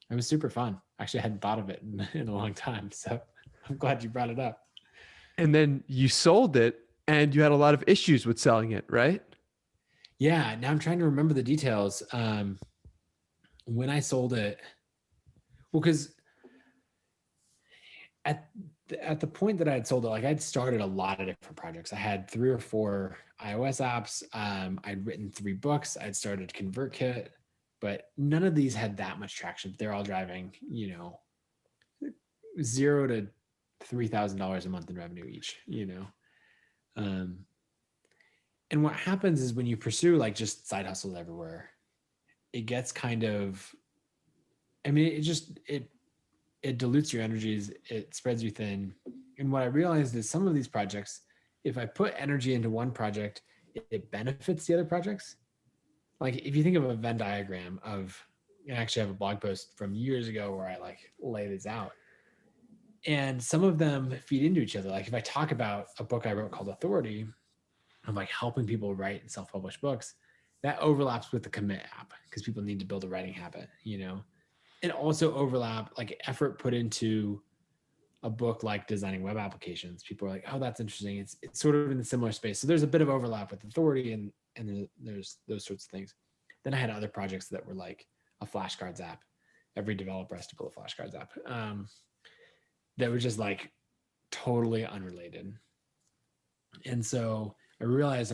Speaker 2: It was super fun. Actually, I hadn't thought of it in a long time. So I'm glad you brought it up.
Speaker 1: And then you sold it and you had a lot of issues with selling it, right?
Speaker 2: Yeah. Now I'm trying to remember the details. When I sold it, well, because at the point that I had sold it, like I'd started a lot of different projects. I had 3 or 4 iOS apps. I'd written 3 books. I'd started ConvertKit, but none of these had that much traction. They're all driving, $0 to $3,000 a month in revenue each, and what happens is when you pursue like just side hustles everywhere, it gets kind of, it dilutes your energies, it spreads you thin. And what I realized is some of these projects, if I put energy into one project, it benefits the other projects. Like if you think of a Venn diagram of, I actually have a blog post from years ago where I like lay this out. And some of them feed into each other. Like if I talk about a book I wrote called Authority, of like helping people write and self-publish books, that overlaps with the Commit app because people need to build a writing habit, and also overlap like effort put into a book like designing web applications. People are like, oh, that's interesting. It's sort of in the similar space. So there's a bit of overlap with Authority and there's those sorts of things. Then I had other projects that were like a flashcards app. Every developer has to build a flashcards app. That were just like totally unrelated. And so I realized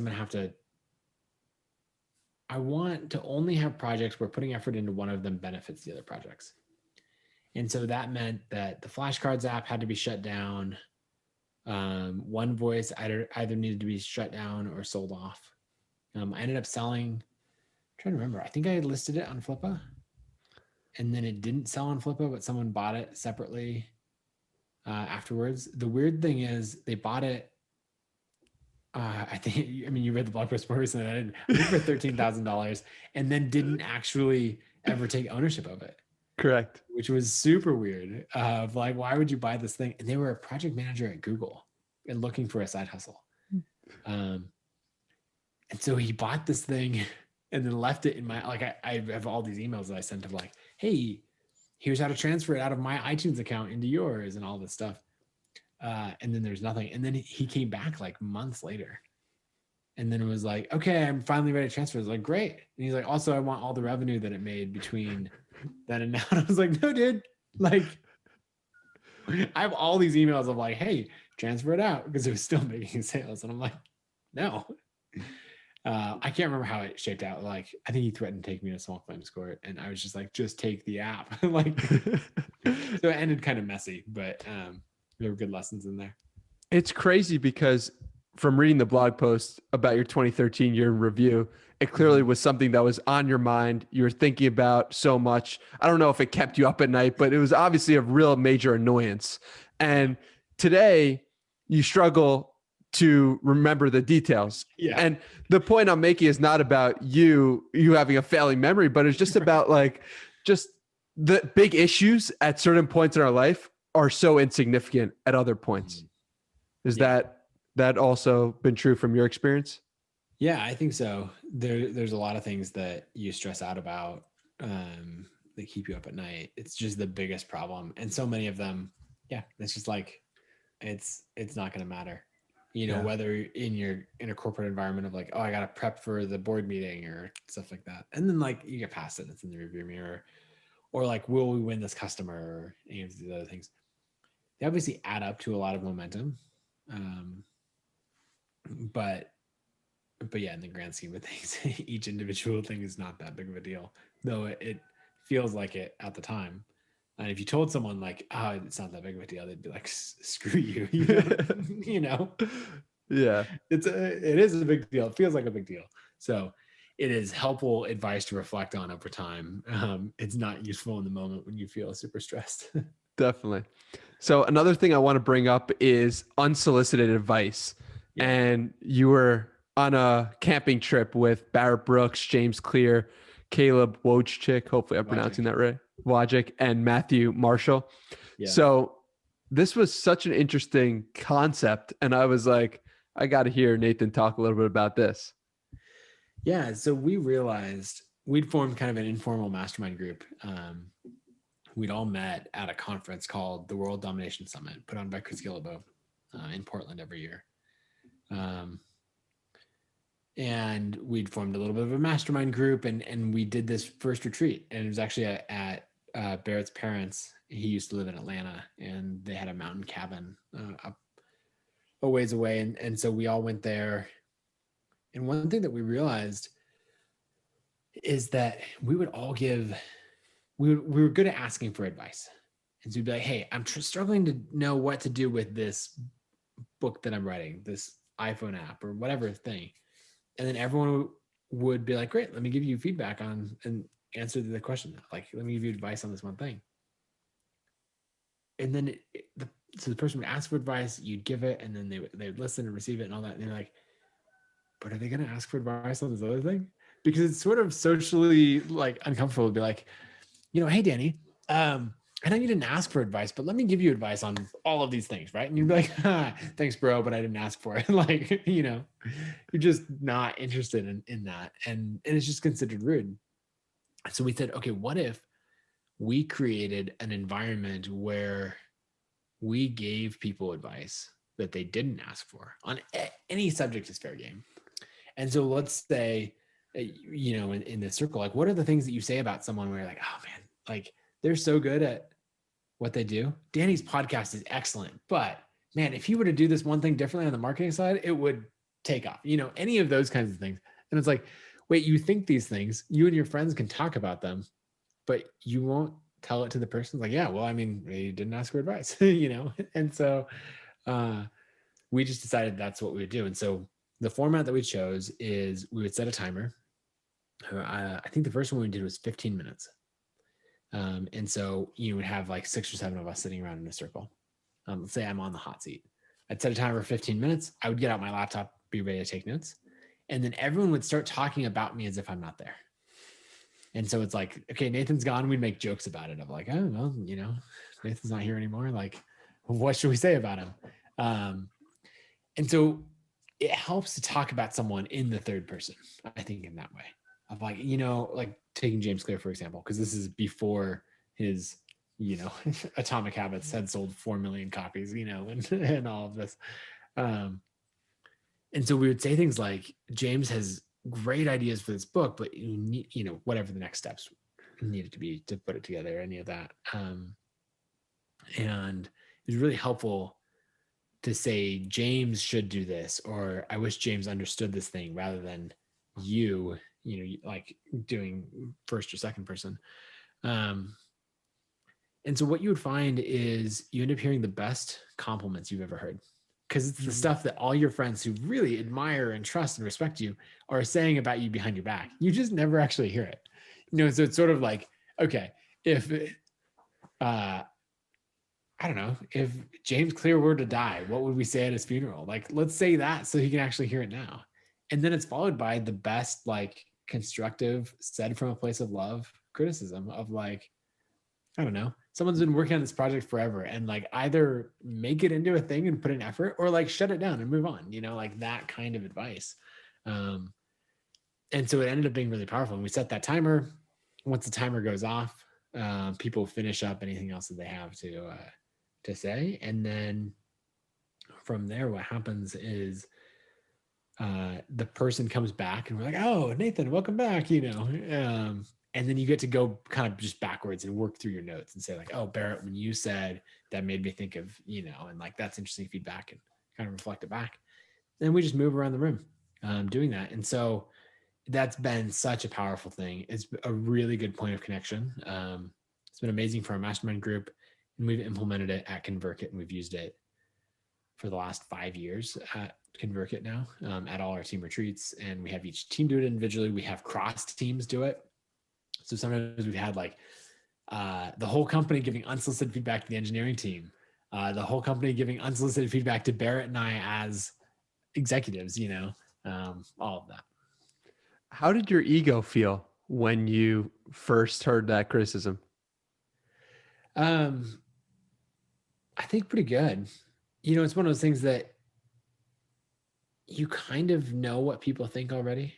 Speaker 2: I want to only have projects where putting effort into one of them benefits the other projects. And so that meant that the flashcards app had to be shut down. One Voice either needed to be shut down or sold off. I ended up selling, I'm trying to remember, I think I listed it on Flippa and then it didn't sell on Flippa, but someone bought it separately afterwards. The weird thing is they bought it, I think, you read the blog post more recently. I think for $13,000 and then didn't actually ever take ownership of it.
Speaker 1: Correct.
Speaker 2: Which was super weird. Of like, why would you buy this thing? And they were a project manager at Google and looking for a side hustle. And so he bought this thing and then left it in my, like, I have all these emails that I sent of like, hey, here's how to transfer it out of my iTunes account into yours and all this stuff. And then there's nothing. And then he came back like months later. And then it was like, okay, I'm finally ready to transfer. I was like, great. And he's like, also, I want all the revenue that it made between then and now. And I was like, no, dude. Like, I have all these emails of like, hey, transfer it out because it was still making sales. And I'm like, no. I can't remember how it shaped out. Like, I think he threatened to take me to small claims court. And I was just like, just take the app. Like, so it ended kind of messy, but there were good lessons in there.
Speaker 1: It's crazy because from reading the blog post about your 2013 year in review, it clearly was something that was on your mind. You were thinking about so much. I don't know if it kept you up at night, but it was obviously a real major annoyance. And today you struggle to remember the details.
Speaker 2: Yeah.
Speaker 1: And the point I'm making is not about you having a failing memory, but it's just about like, just the big issues at certain points in our life are so insignificant at other points. Is that also been true from your experience?
Speaker 2: Yeah, I think so. There's a lot of things that you stress out about that keep you up at night. It's just the biggest problem. And so many of them, it's just like, it's not going to matter, whether in a corporate environment of like, oh, I got to prep for the board meeting or stuff like that. And then like you get past it, it's in the rearview mirror, or like, will we win this customer or any of these other things? They obviously add up to a lot of momentum. But yeah, in the grand scheme of things, each individual thing is not that big of a deal, though it feels like it at the time. And if you told someone like, oh, it's not that big of a deal, they'd be like, screw you, Yeah, it is a big deal. It feels like a big deal. So it is helpful advice to reflect on over time. It's not useful in the moment when you feel super stressed.
Speaker 1: Definitely. So another thing I want to bring up is unsolicited advice.
Speaker 2: Yeah.
Speaker 1: And you were on a camping trip with Barrett Brooks, James Clear, Caleb Wojcik, hopefully I'm pronouncing that right, Wojcik, and Matthew Marshall.
Speaker 2: Yeah.
Speaker 1: So this was such an interesting concept. And I was like, I got to hear Nathan talk a little bit about this.
Speaker 2: Yeah. So we realized we'd formed kind of an informal mastermind group. We'd all met at a conference called the World Domination Summit, put on by Chris Gillibo in Portland every year. And we'd formed a little bit of a mastermind group, and we did this first retreat. And it was actually at Barrett's parents. He used to live in Atlanta, and they had a mountain cabin up a ways away. And so we all went there. And one thing that we realized is that we would all we were good at asking for advice. And so we'd be like, hey, I'm struggling to know what to do with this book that I'm writing, this iPhone app or whatever thing. And then everyone would be like, great, let me give you feedback on and answer the question. Like, let me give you advice on this one thing. And then so the person would ask for advice, you'd give it, and then they would listen and receive it and all that. And they're like, but are they going to ask for advice on this other thing? Because it's sort of socially like uncomfortable to be like, hey, Danny, I know you didn't ask for advice, but let me give you advice on all of these things, right? And you'd be like, thanks, bro, but I didn't ask for it. Like, you're just not interested in that. And it's just considered rude. So we said, okay, what if we created an environment where we gave people advice that they didn't ask for on any subject is fair game. And so let's say, in this circle, like, what are the things that you say about someone where you're like, oh man, like they're so good at what they do. Danny's podcast is excellent, but man, if he were to do this one thing differently on the marketing side, it would take off, any of those kinds of things. And it's like, wait, you think these things, you and your friends can talk about them, but you won't tell it to the person. Like, yeah, well, I mean, they didn't ask for advice, And so we just decided that's what we would do. And so the format that we chose is we would set a timer. I think the first one we did was 15 minutes. And so you would have like 6 or 7 of us sitting around in a circle. Let's say I'm on the hot seat. I'd set a timer for 15 minutes. I would get out my laptop, be ready to take notes. And then everyone would start talking about me as if I'm not there. And so it's like, okay, Nathan's gone. We'd make jokes about it of like, oh, well, Nathan's not here anymore. Like, what should we say about him? And so it helps to talk about someone in the third person, I think, in that way. Of like, like taking James Clear, for example, because this is before his, Atomic Habits had sold 4 million copies, and all of this. And so we would say things like, James has great ideas for this book, but you need, whatever the next steps needed to be to put it together, any of that. And it was really helpful to say, James should do this, or I wish James understood this thing, rather than you like doing first or second person. And so what you would find is you end up hearing the best compliments you've ever heard, because it's the stuff that all your friends who really admire and trust and respect you are saying about you behind your back. You just never actually hear it. So it's sort of like, okay, if I don't know, if James Clear were to die, what would we say at his funeral? Like, let's say that so he can actually hear it now. And then it's followed by the best, like, constructive, said from a place of love criticism of like, I don't know, someone's been working on this project forever, and like either make it into a thing and put in effort, or like shut it down and move on, like that kind of advice. And so it ended up being really powerful. And we set that timer. Once the timer goes off, people finish up anything else that they have to say. And then from there, what happens is the person comes back and we're like, oh, Nathan, welcome back, and then you get to go kind of just backwards and work through your notes and say like, oh, Barrett, when you said that made me think of, and like, that's interesting feedback, and kind of reflect it back. Then we just move around the room doing that. And so that's been such a powerful thing. It's a really good point of connection. It's been amazing for our mastermind group, and we've implemented it at ConvertKit, and we've used it for the last 5 years ConvertKit now at all our team retreats, and we have each team do it individually. We have cross teams do it. So sometimes we've had like the whole company giving unsolicited feedback to the engineering team, the whole company giving unsolicited feedback to Barrett and I as executives, all of that.
Speaker 1: How did your ego feel when you first heard that criticism?
Speaker 2: I think pretty good. It's one of those things that you kind of know what people think already.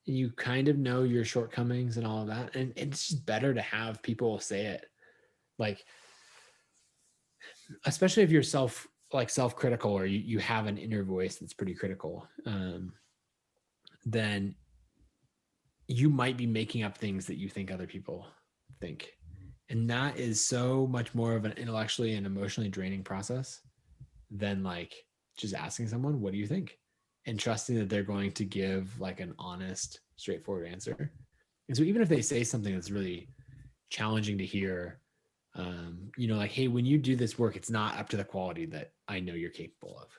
Speaker 2: You kind of know your shortcomings and all of that. And it's just better to have people say it. Like, especially if you're self-critical, or you have an inner voice that's pretty critical, then you might be making up things that you think other people think. And that is so much more of an intellectually and emotionally draining process than like just asking someone, what do you think? And trusting that they're going to give like an honest, straightforward answer. And so even if they say something that's really challenging to hear, like, hey, when you do this work, it's not up to the quality that I know you're capable of.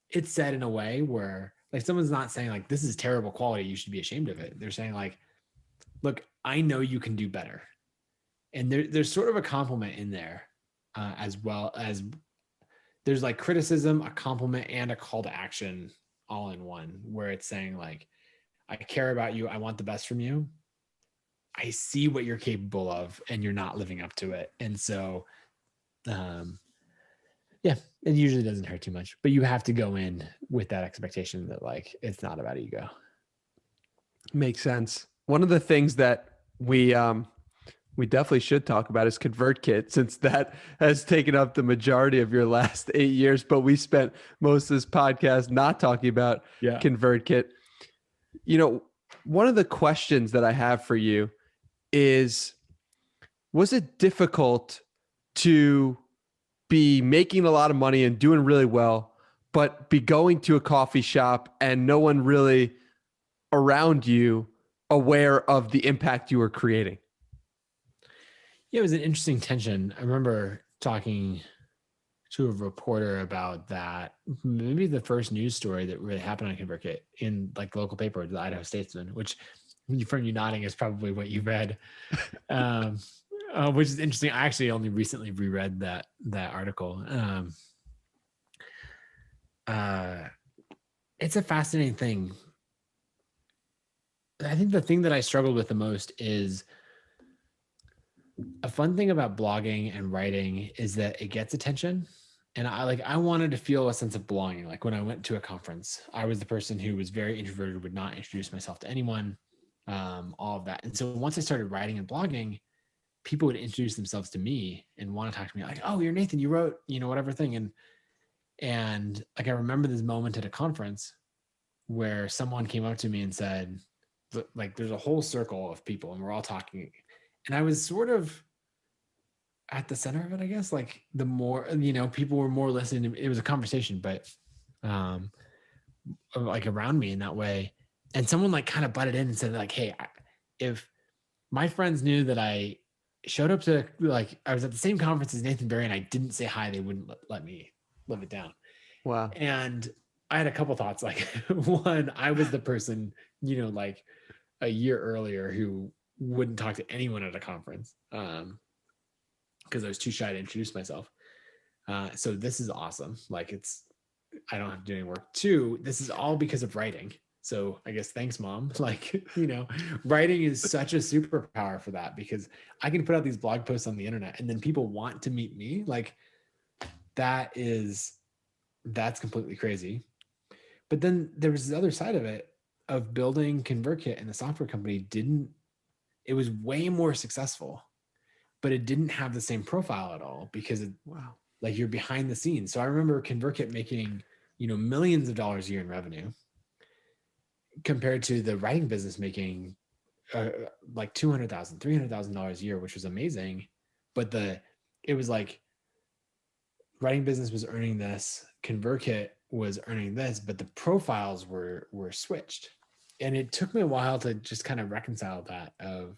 Speaker 2: It's said in a way where like someone's not saying like, this is terrible quality, you should be ashamed of it. They're saying like, look, I know you can do better. And there's sort of a compliment in there, as well as there's like criticism, a compliment, and a call to action all in one, where it's saying like, I care about you. I want the best from you. I see what you're capable of and you're not living up to it. And so, yeah, it usually doesn't hurt too much, but you have to go in with that expectation that like, it's not about ego.
Speaker 1: Makes sense. One of the things that we definitely should talk about is ConvertKit, since that has taken up the majority of your last 8 years, but we spent most of this podcast not talking about ConvertKit. One of the questions that I have for you is, was it difficult to be making a lot of money and doing really well, but be going to a coffee shop and no one really around you aware of the impact you were creating?
Speaker 2: Yeah, it was an interesting tension. I remember talking to a reporter about that. Maybe the first news story that really happened on ConvertKit in like the local paper, the Idaho Statesman, which from you nodding is probably what you read, which is interesting. I actually only recently reread that article. It's a fascinating thing. I think the thing that I struggled with the most is, a fun thing about blogging and writing is that it gets attention. And I wanted to feel a sense of belonging. Like when I went to a conference, I was the person who was very introverted, would not introduce myself to anyone, all of that. And so once I started writing and blogging, people would introduce themselves to me and want to talk to me like, oh, you're Nathan, you wrote, whatever thing. And like, I remember this moment at a conference where someone came up to me and said, like, there's a whole circle of people and we're all talking. And I was sort of at the center of it, I guess. Like the more, people were more listening. It was a conversation, but like around me in that way. And someone like kind of butted in and said like, hey, if my friends knew that I showed up to, like, I was at the same conference as Nathan Barry and I didn't say hi, they wouldn't let me live it down.
Speaker 1: Wow.
Speaker 2: And I had a couple thoughts. Like one, I was the person, like a year earlier who wouldn't talk to anyone at a conference because I was too shy to introduce myself. So this is awesome. Like I don't have to do any work. Two, this is all because of writing. So I guess thanks, Mom. Like, writing is such a superpower for that, because I can put out these blog posts on the internet and then people want to meet me. Like that's completely crazy. But then there was the other side of it, of building ConvertKit, and the software company it was way more successful, but it didn't have the same profile at all, because like you're behind the scenes. So I remember ConvertKit making, millions of dollars a year in revenue, compared to the writing business making like $200,000, $300,000 a year, which was amazing. But it was like writing business was earning this, ConvertKit was earning this, but the profiles were switched. And it took me a while to just kind of reconcile that, of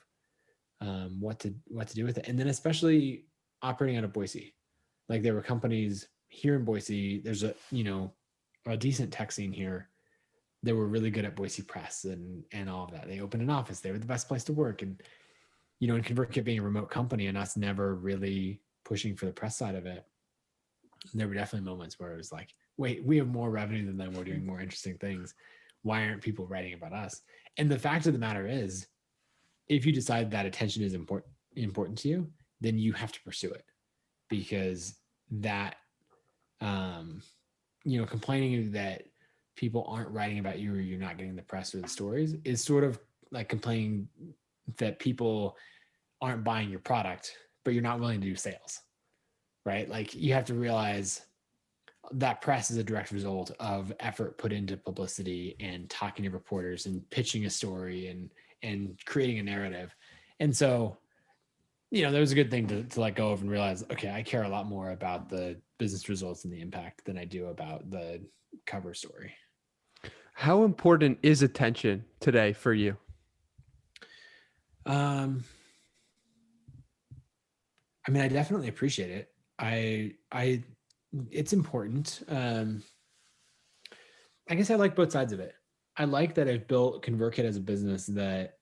Speaker 2: what to do with it. And then especially operating out of Boise, like there were companies here in Boise. There's a decent tech scene here. They were really good at Boise Press and all of that. They opened an office. They were the best place to work. And, you know, in ConvertKit being a remote company and us never really pushing for the press side of it, there were definitely moments where it was like, wait, we have more revenue than them. We're doing more interesting things. Why aren't people writing about us? And the fact of the matter is, if you decide that attention is important to you, then you have to pursue it, because that, you know, complaining that people aren't writing about you or you're not getting the press or the stories is sort of like complaining that people aren't buying your product, but you're not willing to do sales, right? Like, you have to realize that press is a direct result of effort put into publicity and talking to reporters and pitching a story and creating a narrative. And so, you know, that was a good thing to let go of and realize, okay, I care a lot more about the business results and the impact than I do about the cover story.
Speaker 1: How important is attention today for you?
Speaker 2: I mean, I definitely appreciate it. It's important. I guess I like both sides of it. I like that I've built ConvertKit as a business that,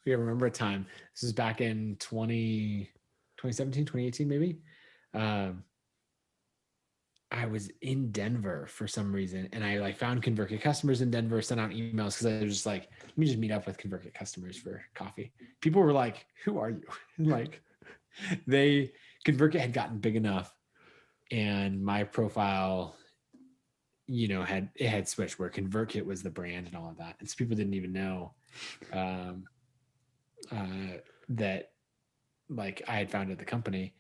Speaker 2: we remember a time, this was back in 2017, 2018, maybe. I was in Denver for some reason, and I like found ConvertKit customers in Denver, sent out emails because I was just like, let me just meet up with ConvertKit customers for coffee. People were like, who are you? And like, ConvertKit had gotten big enough, and my profile, you know, had switched where ConvertKit was the brand and all of that. And so people didn't even know that like I had founded the company.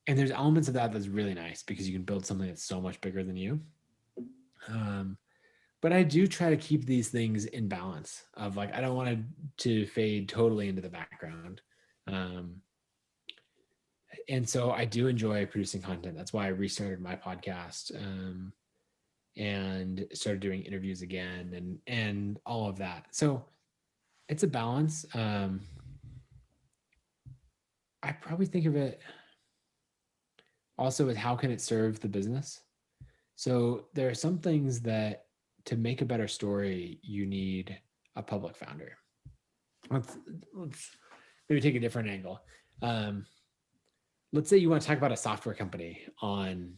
Speaker 2: And there's elements of that that's really nice because you can build something that's so much bigger than you. But I do try to keep these things in balance of like, I don't want to fade totally into the background. And so I do enjoy producing content. That's why I restarted my podcast and started doing interviews again and all of that. So it's a balance. I probably think of it also with how can it serve the business. So there are some things that to make a better story, you need a public founder. Let's maybe take a different angle. Let's say you want to talk about a software company on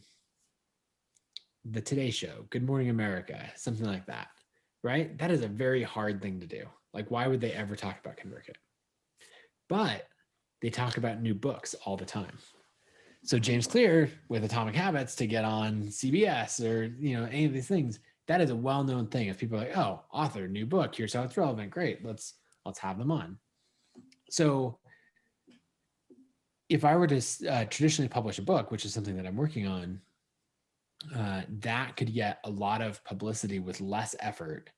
Speaker 2: the Today Show, Good Morning America, something like that, right? That is a very hard thing to do. Like, why would they ever talk about ConvertKit? But they talk about new books all the time. So James Clear with Atomic Habits to get on CBS or, you know, any of these things, that is a well-known thing. If people are like, oh, author, new book, here's how it's relevant. Great. Let's have them on. So if I were to traditionally publish a book, which is something that I'm working on, that could get a lot of publicity with less effort,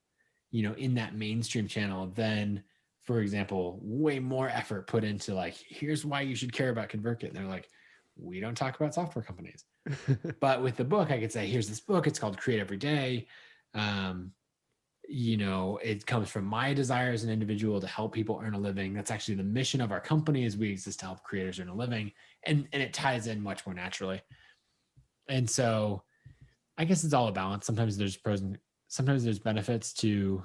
Speaker 2: you know, in that mainstream channel than, for example, way more effort put into like, here's why you should care about ConvertKit. And they're like, we don't talk about software companies. But with the book, I could say, here's this book. It's called Create Every Day. You know, it comes from my desire as an individual to help people earn a living. That's actually the mission of our company, is we exist to help creators earn a living. And it ties in much more naturally. And so I guess it's all a balance. Sometimes there's pros and sometimes there's benefits to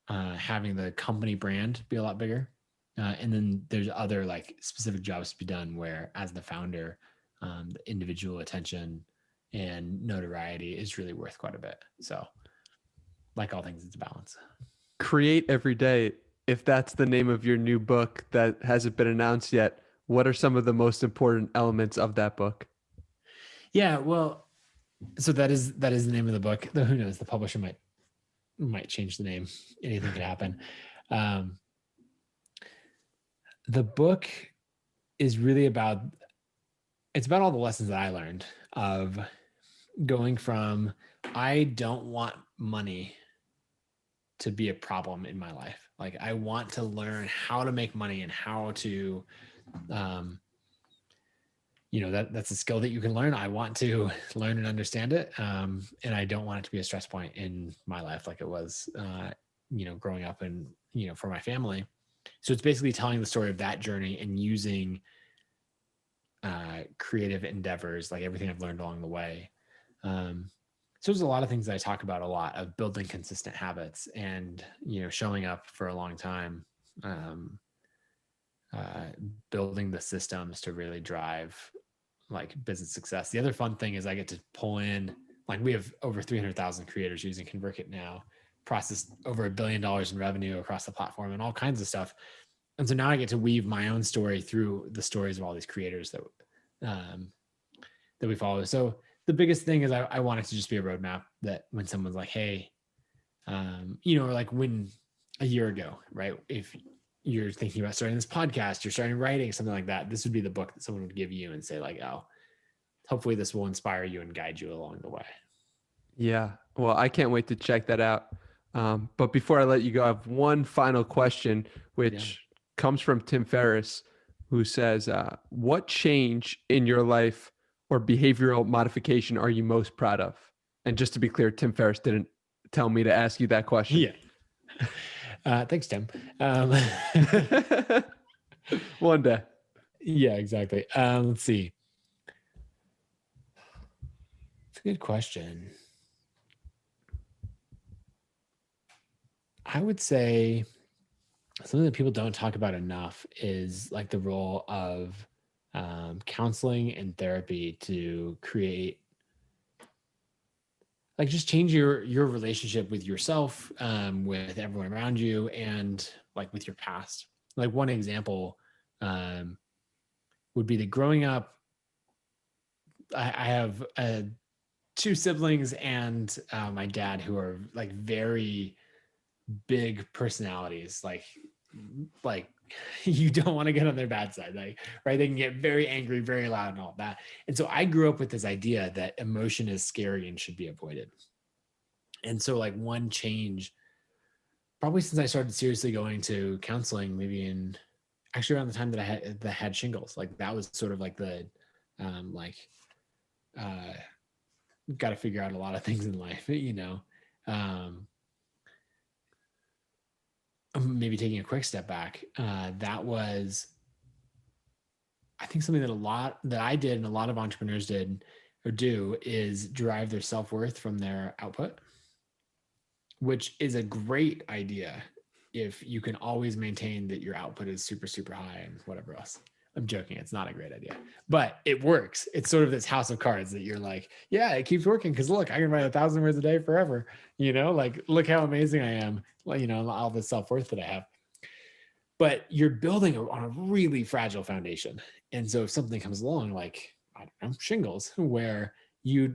Speaker 2: having the company brand be a lot bigger. And then there's other like specific jobs to be done where, as the founder, the individual attention and notoriety is really worth quite a bit. So like all things, it's a balance.
Speaker 1: Create Every Day. If that's the name of your new book that hasn't been announced yet, what are some of the most important elements of that book?
Speaker 2: Yeah, well, so that is the name of the book. Though who knows, the publisher might change the name. Anything could happen. The book is really about all the lessons that I learned of going from, I don't want money to be a problem in my life. Like, I want to learn how to make money and how to, you know, that's a skill that you can learn. I want to learn and understand it. And I don't want it to be a stress point in my life like it was, you know, growing up and, you know, for my family. So it's basically telling the story of that journey and using creative endeavors, like everything I've learned along the way, So there's a lot of things that I talk about a lot of building consistent habits and, showing up for a long time, uh, building the systems to really drive like business success. The other fun thing is I get to pull in, like we have over 300,000 creators using ConvertKit now, processed over $1 billion in revenue across the platform and all kinds of stuff. And so now I get to weave my own story through the stories of all these creators that we follow. So the biggest thing is I want it to just be a roadmap that when someone's like, hey, or like when a year ago, right? If you're thinking about starting this podcast, you're starting writing, something like that, this would be the book that someone would give you and say like, oh, hopefully this will inspire you and guide you along the way.
Speaker 1: Yeah. Well, I can't wait to check that out. But before I let you go, I have one final question, which comes from Tim Ferriss, who says, what change in your life or behavioral modification are you most proud of? And just to be clear, Tim Ferriss didn't tell me to ask you that question.
Speaker 2: Yeah. Thanks, Tim.
Speaker 1: One day.
Speaker 2: Yeah, exactly. Let's see. It's a good question. I would say something that people don't talk about enough is like the role of counseling and therapy to create, like, just change your relationship with yourself, with everyone around you, and like with your past. Like one example would be that growing up, I have two siblings and my dad who are like very big personalities, like you don't want to get on their bad side, like, right? They can get very angry, very loud and all that. And so I grew up with this idea that emotion is scary and should be avoided. And so like one change, probably since I started seriously going to counseling, maybe in actually around the time that I had shingles, like that was sort of like the like got to figure out a lot of things in life, maybe taking a quick step back, that was, I think, something that I did and a lot of entrepreneurs did or do is derive their self-worth from their output, which is a great idea if you can always maintain that your output is super, super high and whatever else. I'm joking. It's not a great idea, but it works. It's sort of this house of cards that you're like, yeah, it keeps working because look, I can write 1,000 words a day forever. Like, look how amazing I am. All the self-worth that I have. But you're building on a really fragile foundation. And so if something comes along, like, I don't know, shingles, where you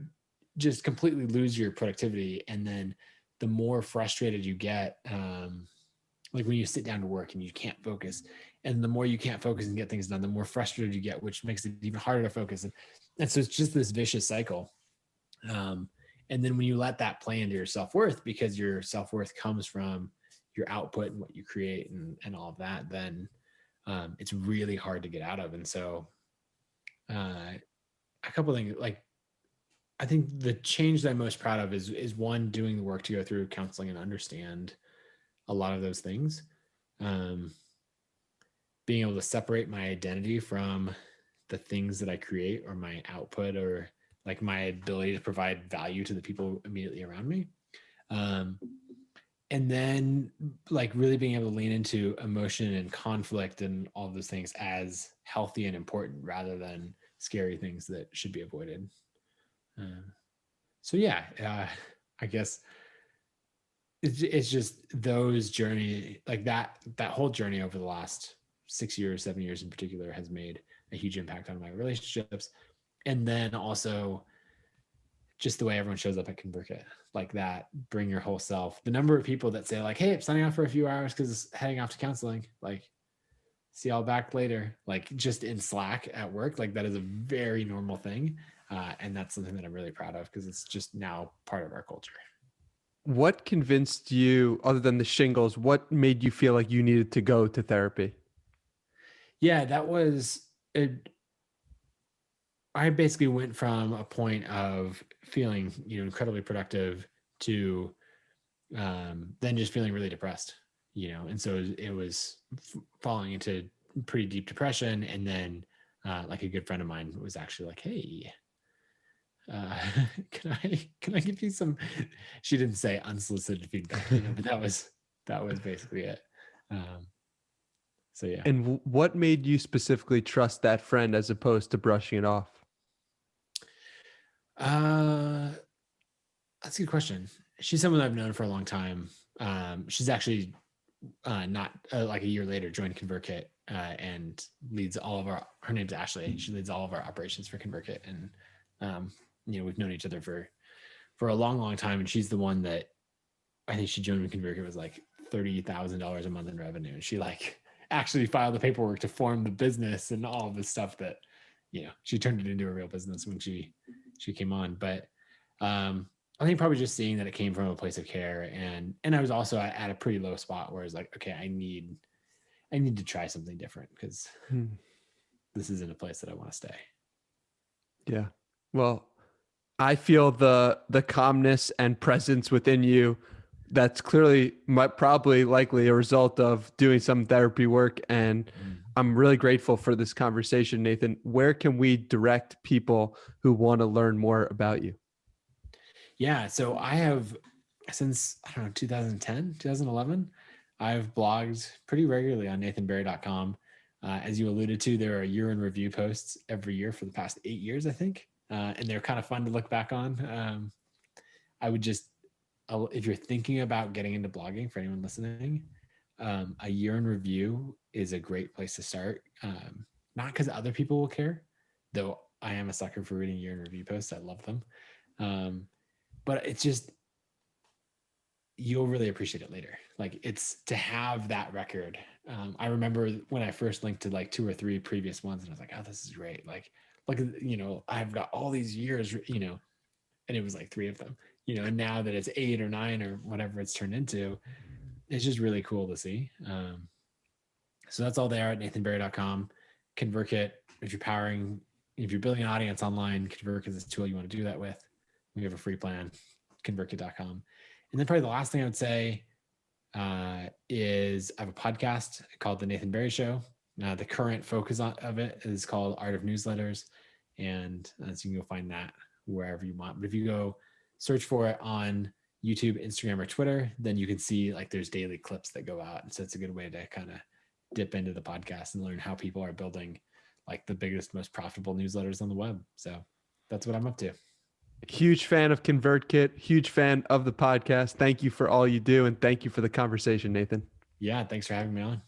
Speaker 2: just completely lose your productivity, and then the more frustrated you get, like when you sit down to work and you can't focus, and the more you can't focus and get things done, the more frustrated you get, which makes it even harder to focus. And so it's just this vicious cycle. And then when you let that play into your self-worth, because your self-worth comes from your output and what you create and all of that, then it's really hard to get out of. And so a couple of things, like, I think the change that I'm most proud of is one, doing the work to go through counseling and understand a lot of those things. Being able to separate my identity from the things that I create or my output or like my ability to provide value to the people immediately around me. And then like really being able to lean into emotion and conflict and all of those things as healthy and important rather than scary things that should be avoided. So yeah, I guess it's just those journey, like that whole journey over the last 6 years, 7 years in particular, has made a huge impact on my relationships. And then also just the way everyone shows up at ConvertKit, like that, bring your whole self. The number of people that say like, hey, I'm signing off for a few hours because heading off to counseling, like, see y'all back later, like just in Slack at work, like that is a very normal thing. And that's something that I'm really proud of because it's just now part of our culture.
Speaker 1: What convinced you, other than the shingles, what made you feel like you needed to go to therapy?
Speaker 2: Yeah, that was it. I basically went from a point of feeling, incredibly productive to then just feeling really depressed, and so it was falling into pretty deep depression. And then like a good friend of mine was actually like, hey, can I give you some, she didn't say unsolicited feedback, but that was basically it. So yeah.
Speaker 1: And what made you specifically trust that friend as opposed to brushing it off?
Speaker 2: That's a good question. She's someone I've known for a long time. She's actually not like a year later joined ConvertKit and leads all of her name's Ashley. She leads all of our operations for ConvertKit. And, we've known each other for a long, long time. And she's the one that I think she joined when ConvertKit was like $30,000 a month in revenue. And she like actually filed the paperwork to form the business and all of this stuff that, she turned it into a real business when she came on. But I think probably just seeing that it came from a place of care, and I was also at a pretty low spot where I was like, okay, I need to try something different because this isn't a place that I want to stay.
Speaker 1: Yeah. Well, I feel the calmness and presence within you. That's clearly probably likely a result of doing some therapy work. And I'm really grateful for this conversation, Nathan. Where can we direct people who want to learn more about you?
Speaker 2: Yeah. So I have, since, 2010, 2011, I've blogged pretty regularly on nathanbarry.com. As you alluded to, there are year in review posts every year for the past 8 years, I think. And they're kind of fun to look back on. I would just, if you're thinking about getting into blogging, for anyone listening, a year in review is a great place to start. Not because other people will care, though I am a sucker for reading year in review posts. I love them. But it's just, you'll really appreciate it later. Like, it's to have that record. I remember when I first linked to like 2 or 3 previous ones, and I was like, oh, this is great. Like, look, I've got all these years, and it was like 3 of them, and now that it's 8 or 9 or whatever it's turned into, it's just really cool to see. So that's all there at nathanbarry.com. ConvertKit, if you're building an audience online, ConvertKit is a tool you want to do that with. We have a free plan, ConvertKit.com. And then probably the last thing I would say is I have a podcast called The Nathan Barry Show. The current focus of it is called Art of Newsletters. And so you can go find that wherever you want. But if you go search for it on YouTube, Instagram, or Twitter, then you can see like there's daily clips that go out. And so it's a good way to kind of dip into the podcast and learn how people are building like the biggest, most profitable newsletters on the web. So that's what I'm up to.
Speaker 1: Huge fan of ConvertKit, huge fan of the podcast. Thank you for all you do, and thank you for the conversation, Nathan.
Speaker 2: Yeah, thanks for having me on.